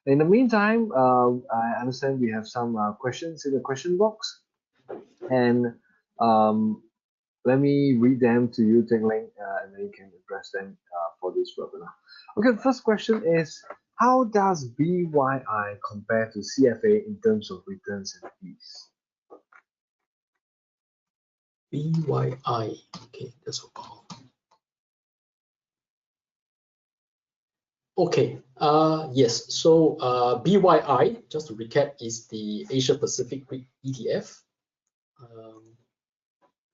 In the meantime, I understand we have some questions in the question box, and let me read them to you, Teck Leng, and then you can address them for this webinar. Okay, the first question is, how does BYI compare to CFA in terms of returns and fees? BYI, okay, that's all. Okay, yes, so BYI, just to recap, is the Asia Pacific ETF.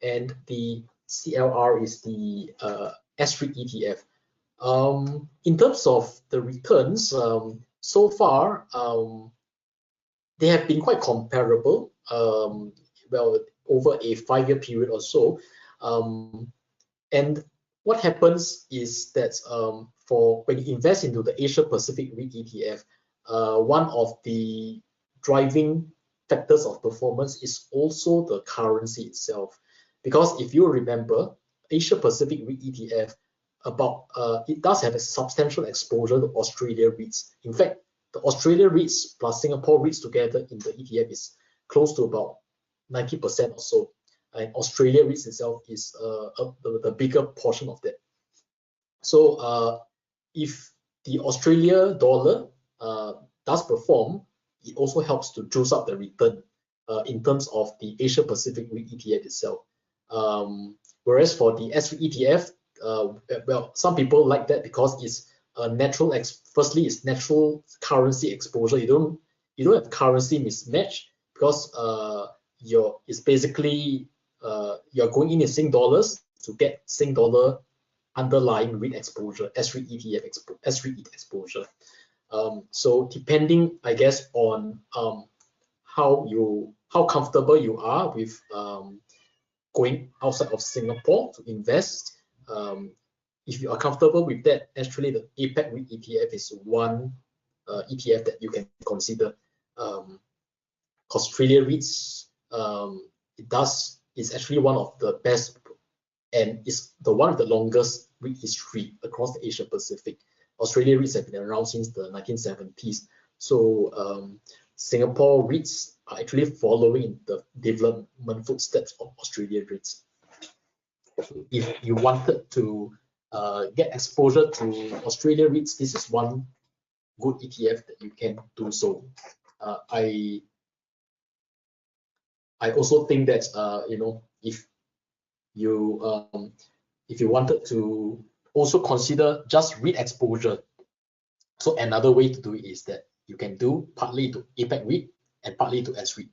And the CLR is the S-REIT ETF. In terms of the returns, so far, they have been quite comparable, well, over a 5-year period or so. And what happens is that for when you invest into the Asia Pacific REIT ETF, one of the driving factors of performance is also the currency itself. Because if you remember, Asia Pacific REIT ETF, it does have a substantial exposure to Australia REITs. In fact, the Australia REITs plus Singapore REITs together in the ETF is close to about 90% or so. and Australia REITs itself is the bigger portion of that. So if the Australia dollar does perform, it also helps to juice up the return in terms of the Asia Pacific REIT ETF itself. Whereas for the S3 ETF, well, some people like that because it's a natural. Firstly, it's natural currency exposure. You don't have currency mismatch because it's basically you're going in Sing dollars to get Sing dollar underlying REIT exposure, S3 ETF S3 exposure. So depending, I guess, on how comfortable you are with going outside of Singapore to invest. If you are comfortable with that, actually the APAC REIT ETF is one ETF that you can consider. Australia REITs, it's actually one of the best and is the one with the longest REIT history across the Asia Pacific. Australia REITs have been around since the 1970s. So Singapore REITs are actually following the development footsteps of Australia REITs. If you wanted to get exposure to Australia REITs, this is one good ETF that you can do so. I also think that if you wanted to also consider just REIT exposure, so another way to do it is that you can do partly to APAC REIT and partly to S REIT.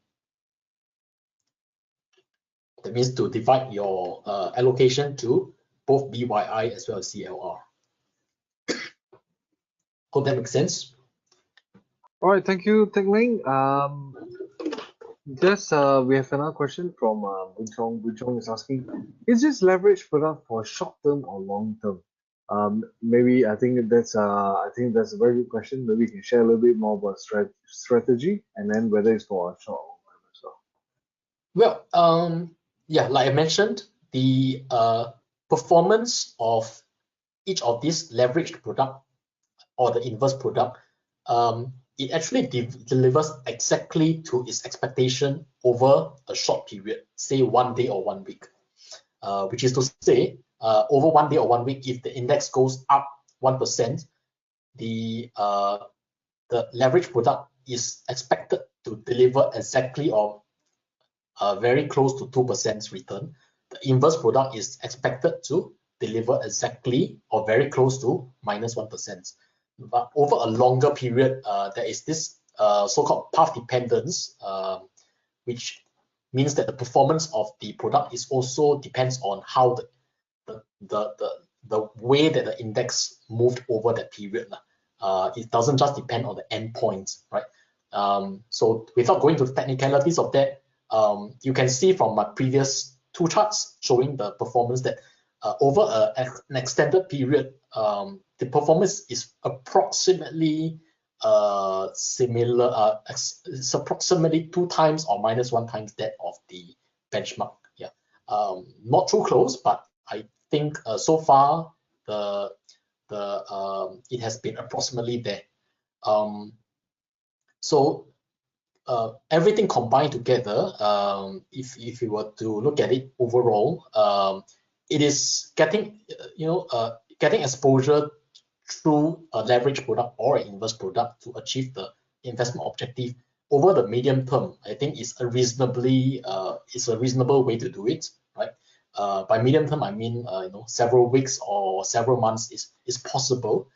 That means to divide your allocation to both BYI as well as CLR. Hope that makes sense. All right, thank you, Teck Leng. We have another question from Bunchong. Bunchong is asking, is this leverage product for short term or long term? Maybe I think that's a very good question. Maybe you can share a little bit more about strategy and then whether it's for a short or long term as well. Well, yeah, like I mentioned, the performance of each of these leveraged product or the inverse product, it actually delivers exactly to its expectation over a short period, say 1 day or 1 week. Which is to say, over 1 day or 1 week, if the index goes up 1%, the leverage product is expected to deliver exactly or very close to 2% return. The inverse product is expected to deliver exactly or very close to -1%. But over a longer period, there is this so-called path dependence, which means that the performance of the product is also depends on how the way that the index moved over that period. It doesn't just depend on the endpoints, right? So without going to the technicalities of that, you can see from my previous 2 charts showing the performance that over an extended period, the performance is approximately similar. It's approximately 2 times or -1 times that of the benchmark. Yeah, not too close, but I think so far it has been approximately there. So everything combined together, if you were to look at it overall, it is getting getting exposure through a leverage product or an inverse product to achieve the investment objective over the medium term. I think it's a reasonable way to do it, right? By medium term, I mean several weeks or several months is possible.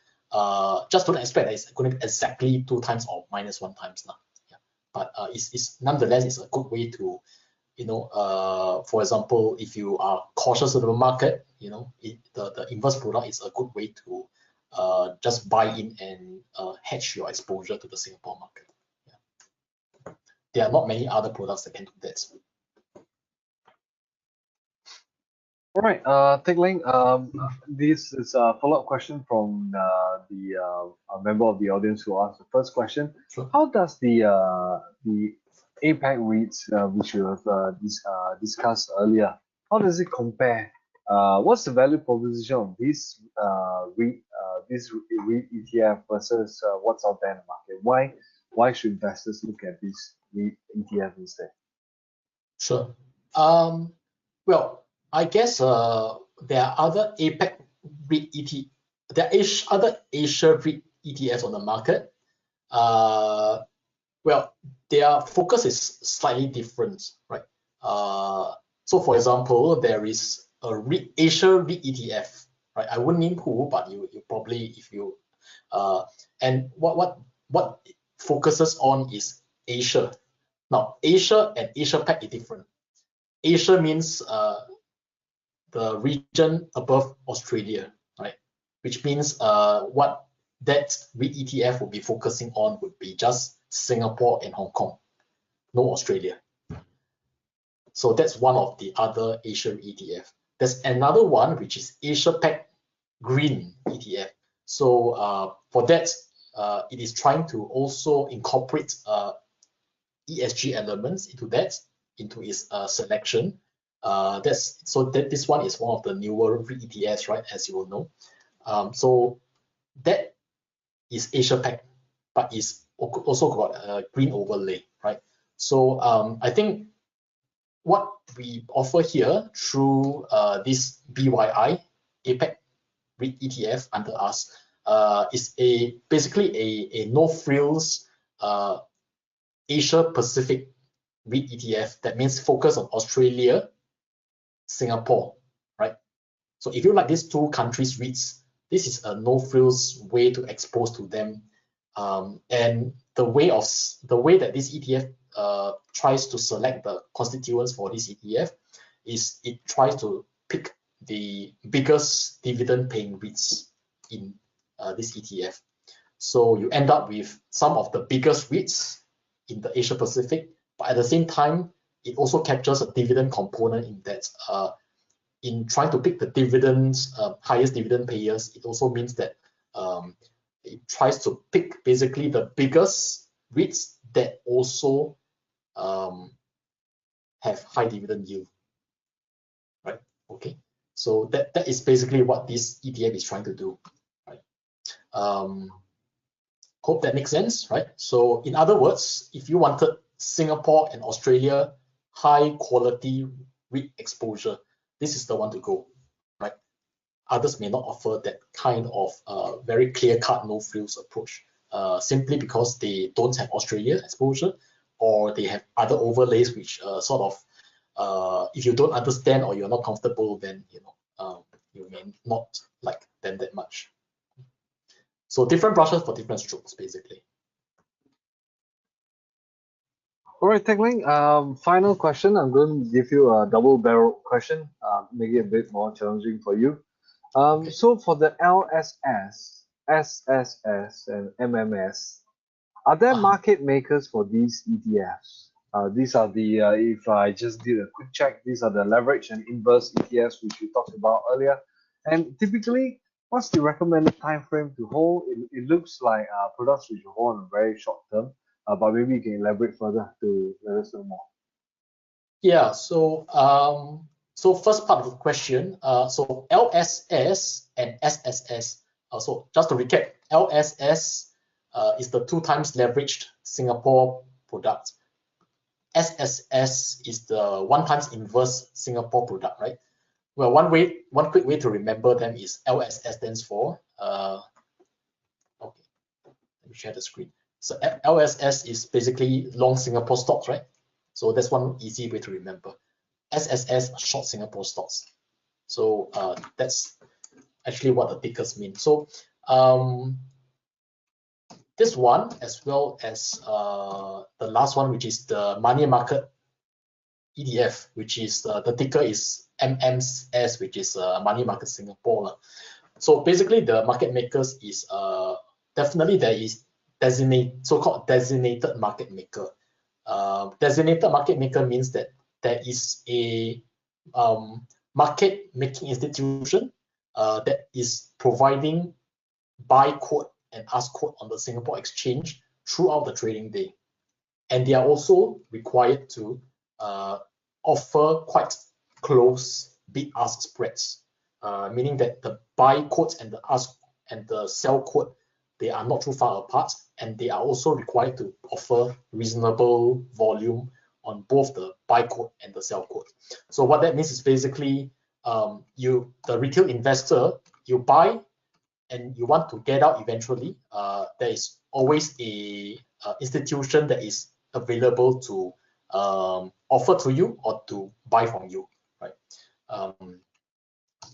Just don't expect that it's going to be exactly 2 times or -1 times now. Yeah. But it's nonetheless it's a good way to for example, if you are cautious of the market, the inverse product is a good way to just buy in and hedge your exposure to the Singapore market. Yeah. There are not many other products that can do that. All right, Teck Leng, this is a follow-up question from a member of the audience who asked the first question. Sure. How does the APAC REITs, which you have discussed earlier, how does it compare? What's the value proposition of this REIT ETF versus what's out there in the market? Why should investors look at this REIT ETF instead? Sure. Well, I guess there are other APEC REIT ETF. There are other Asia REIT ETFs on the market. Well, their focus is slightly different, right? So, for example, there is a Asia REIT ETF, right? I wouldn't name who, but you probably, if you and what focuses on is Asia. Now, Asia and Asia Pac is different. Asia means the region above Australia, right? Which means what that REIT ETF would be focusing on would be just Singapore and Hong Kong, no Australia. So that's one of the other Asian ETF. There's another one which is Asia Pac Green ETF. So for that, it is trying to also incorporate ESG elements into its selection. This one is one of the newer ETFs, right? As you will know. So that is Asia Pac, but it's also got a green overlay, right? So I think what we offer here through this BYI APEC REIT ETF under us is basically a no frills Asia Pacific REIT ETF. That means focus on Australia, Singapore, right? So if you like these two countries REITs, this is a no frills way to expose to them. And the way that this ETF tries to select the constituents for this ETF is it tries to pick the biggest dividend paying REITs in this ETF. So you end up with some of the biggest REITs in the Asia Pacific, but at the same time, it also captures a dividend component in that. In trying to pick the dividends, highest dividend payers, it also means that it tries to pick basically the biggest REITs that also have high dividend yield, right? Okay, so that is basically what this ETF is trying to do, right? Hope that makes sense, right? So in other words, if you wanted Singapore and Australia high quality REIT exposure, this is the one to go, right? Others may not offer that kind of very clear-cut, no-frills approach, simply because they don't have Australia exposure, or they have other overlays which sort of, if you don't understand or you're not comfortable, then you may not like them that much. So different brushes for different strokes, basically. All right, Teck Leng, final question. I'm going to give you a double barrel question, make it a bit more challenging for you. Okay. So for the LSS, SSS, and MMS, are there market makers for these ETFs? These are the, if I just did a quick check, these are the leverage and inverse ETFs, which we talked about earlier. And typically, what's the recommended time frame to hold? It looks like products which you hold on a very short term, but maybe you can elaborate further to let us know more. Yeah, so first part of the question, so LSS and SSS. So just to recap, LSS is the 2 times leveraged Singapore product. SSS is the 1 times inverse Singapore product, right? Well, one quick way to remember them is LSS stands for, okay, let me share the screen. So LSS is basically long Singapore stocks, right? So that's one easy way to remember. SSS, short Singapore stocks. So that's actually what the tickers mean. So this one, as well as the last one, which is the money market ETF, which is the ticker is MMS, which is money market Singapore. So basically, the market makers is definitely there is so-called designated market maker. Designated market maker means that there is a market making institution that is providing buy quote and ask quote on the Singapore exchange throughout the trading day. And they are also required to offer quite close bid-ask spreads, meaning that the buy quotes and the sell quote, they are not too far apart, and they are also required to offer reasonable volume on both the buy quote and the sell quote. So what that means is basically the retail investor, you buy and you want to get out eventually, there is always a institution that is available to offer to you or to buy from you, right?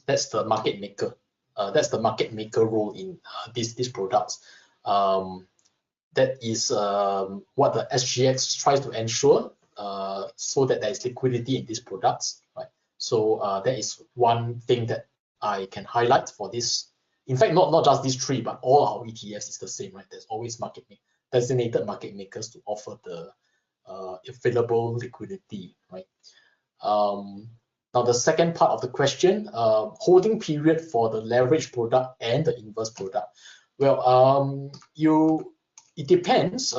That's the market maker. That's the market maker role in these products. That is what the SGX tries to ensure, so that there is liquidity in these products, right? So that is one thing that I can highlight for this. In fact, not just these three, but all our ETFs is the same, right? There's always designated market makers to offer the available liquidity, right? Now the second part of the question, holding period for the leverage product and the inverse product. Well, it depends,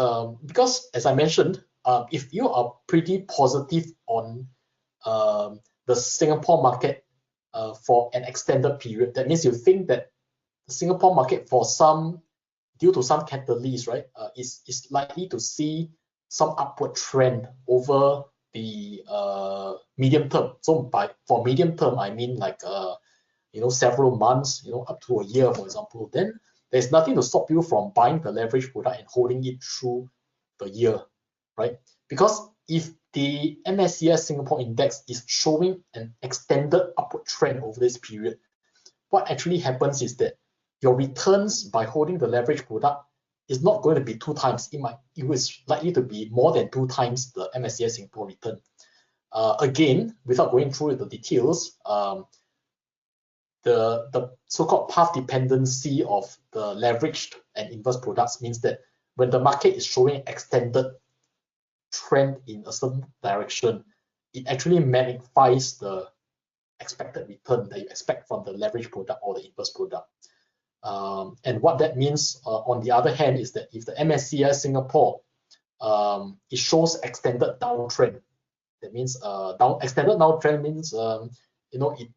because as I mentioned, if you are pretty positive on the Singapore market for an extended period, that means you think that the Singapore market, due to some catalyst, right, is likely to see some upward trend over the medium term. So for medium term, I mean like several months, up to a year, for example. Then there's nothing to stop you from buying the leverage product and holding it through the year, right? Because if the MSCI Singapore Index is showing an extended upward trend over this period, what actually happens is that your returns by holding the leverage product is not going to be 2 times. It was likely to be more than 2 times the MSCI Singapore return. Again, without going through the details, the so-called path dependency of the leveraged and inverse products means that when the market is showing extended trend in a certain direction, it actually magnifies the expected return that you expect from the leverage product or the inverse product. And what that means, on the other hand, is that if the MSCI Singapore it shows extended downtrend, that means extended downtrend means it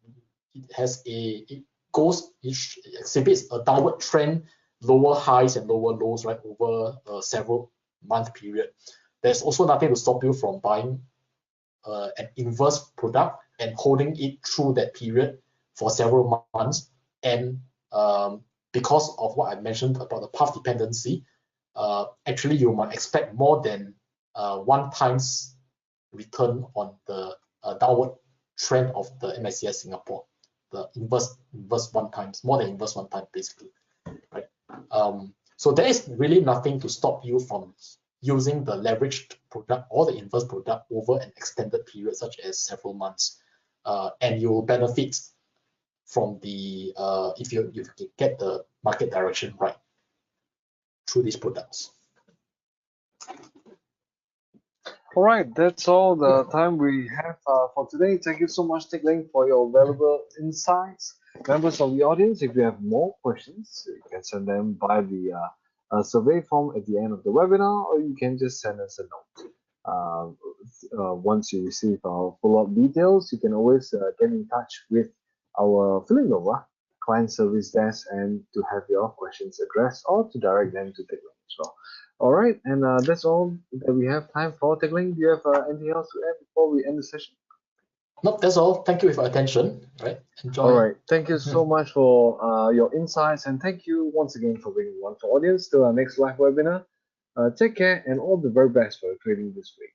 exhibits a downward trend, lower highs and lower lows, right, over a several month period. There's also nothing to stop you from buying an inverse product and holding it through that period for several months. And because of what I mentioned about the path dependency, actually you might expect more than 1 times return on the downward trend of the MSCI Singapore. The inverse 1 times, more than inverse 1 time, basically, right? So there is really nothing to stop you from using the leveraged product or the inverse product over an extended period, such as several months, and you will benefit from the if you get the market direction right through these products. All right, that's all the time we have for today. Thank you so much, Teck Leng, for your valuable insights. Members of the audience, if you have more questions, you can send them via the survey form at the end of the webinar, or you can just send us a note. Once you receive our follow-up details, you can always get in touch with our Phillip client service desk and to have your questions addressed or to direct them to Teck Leng as well. All right, and that's all that we have time for. Teck Leng, do you have anything else to add before we end the session? Nope, that's all. Thank you for your attention. Right, enjoy. All right, thank you so much for your insights, and thank you once again for being one for audience. Till our next live webinar. Take care and all the very best for your trading this week.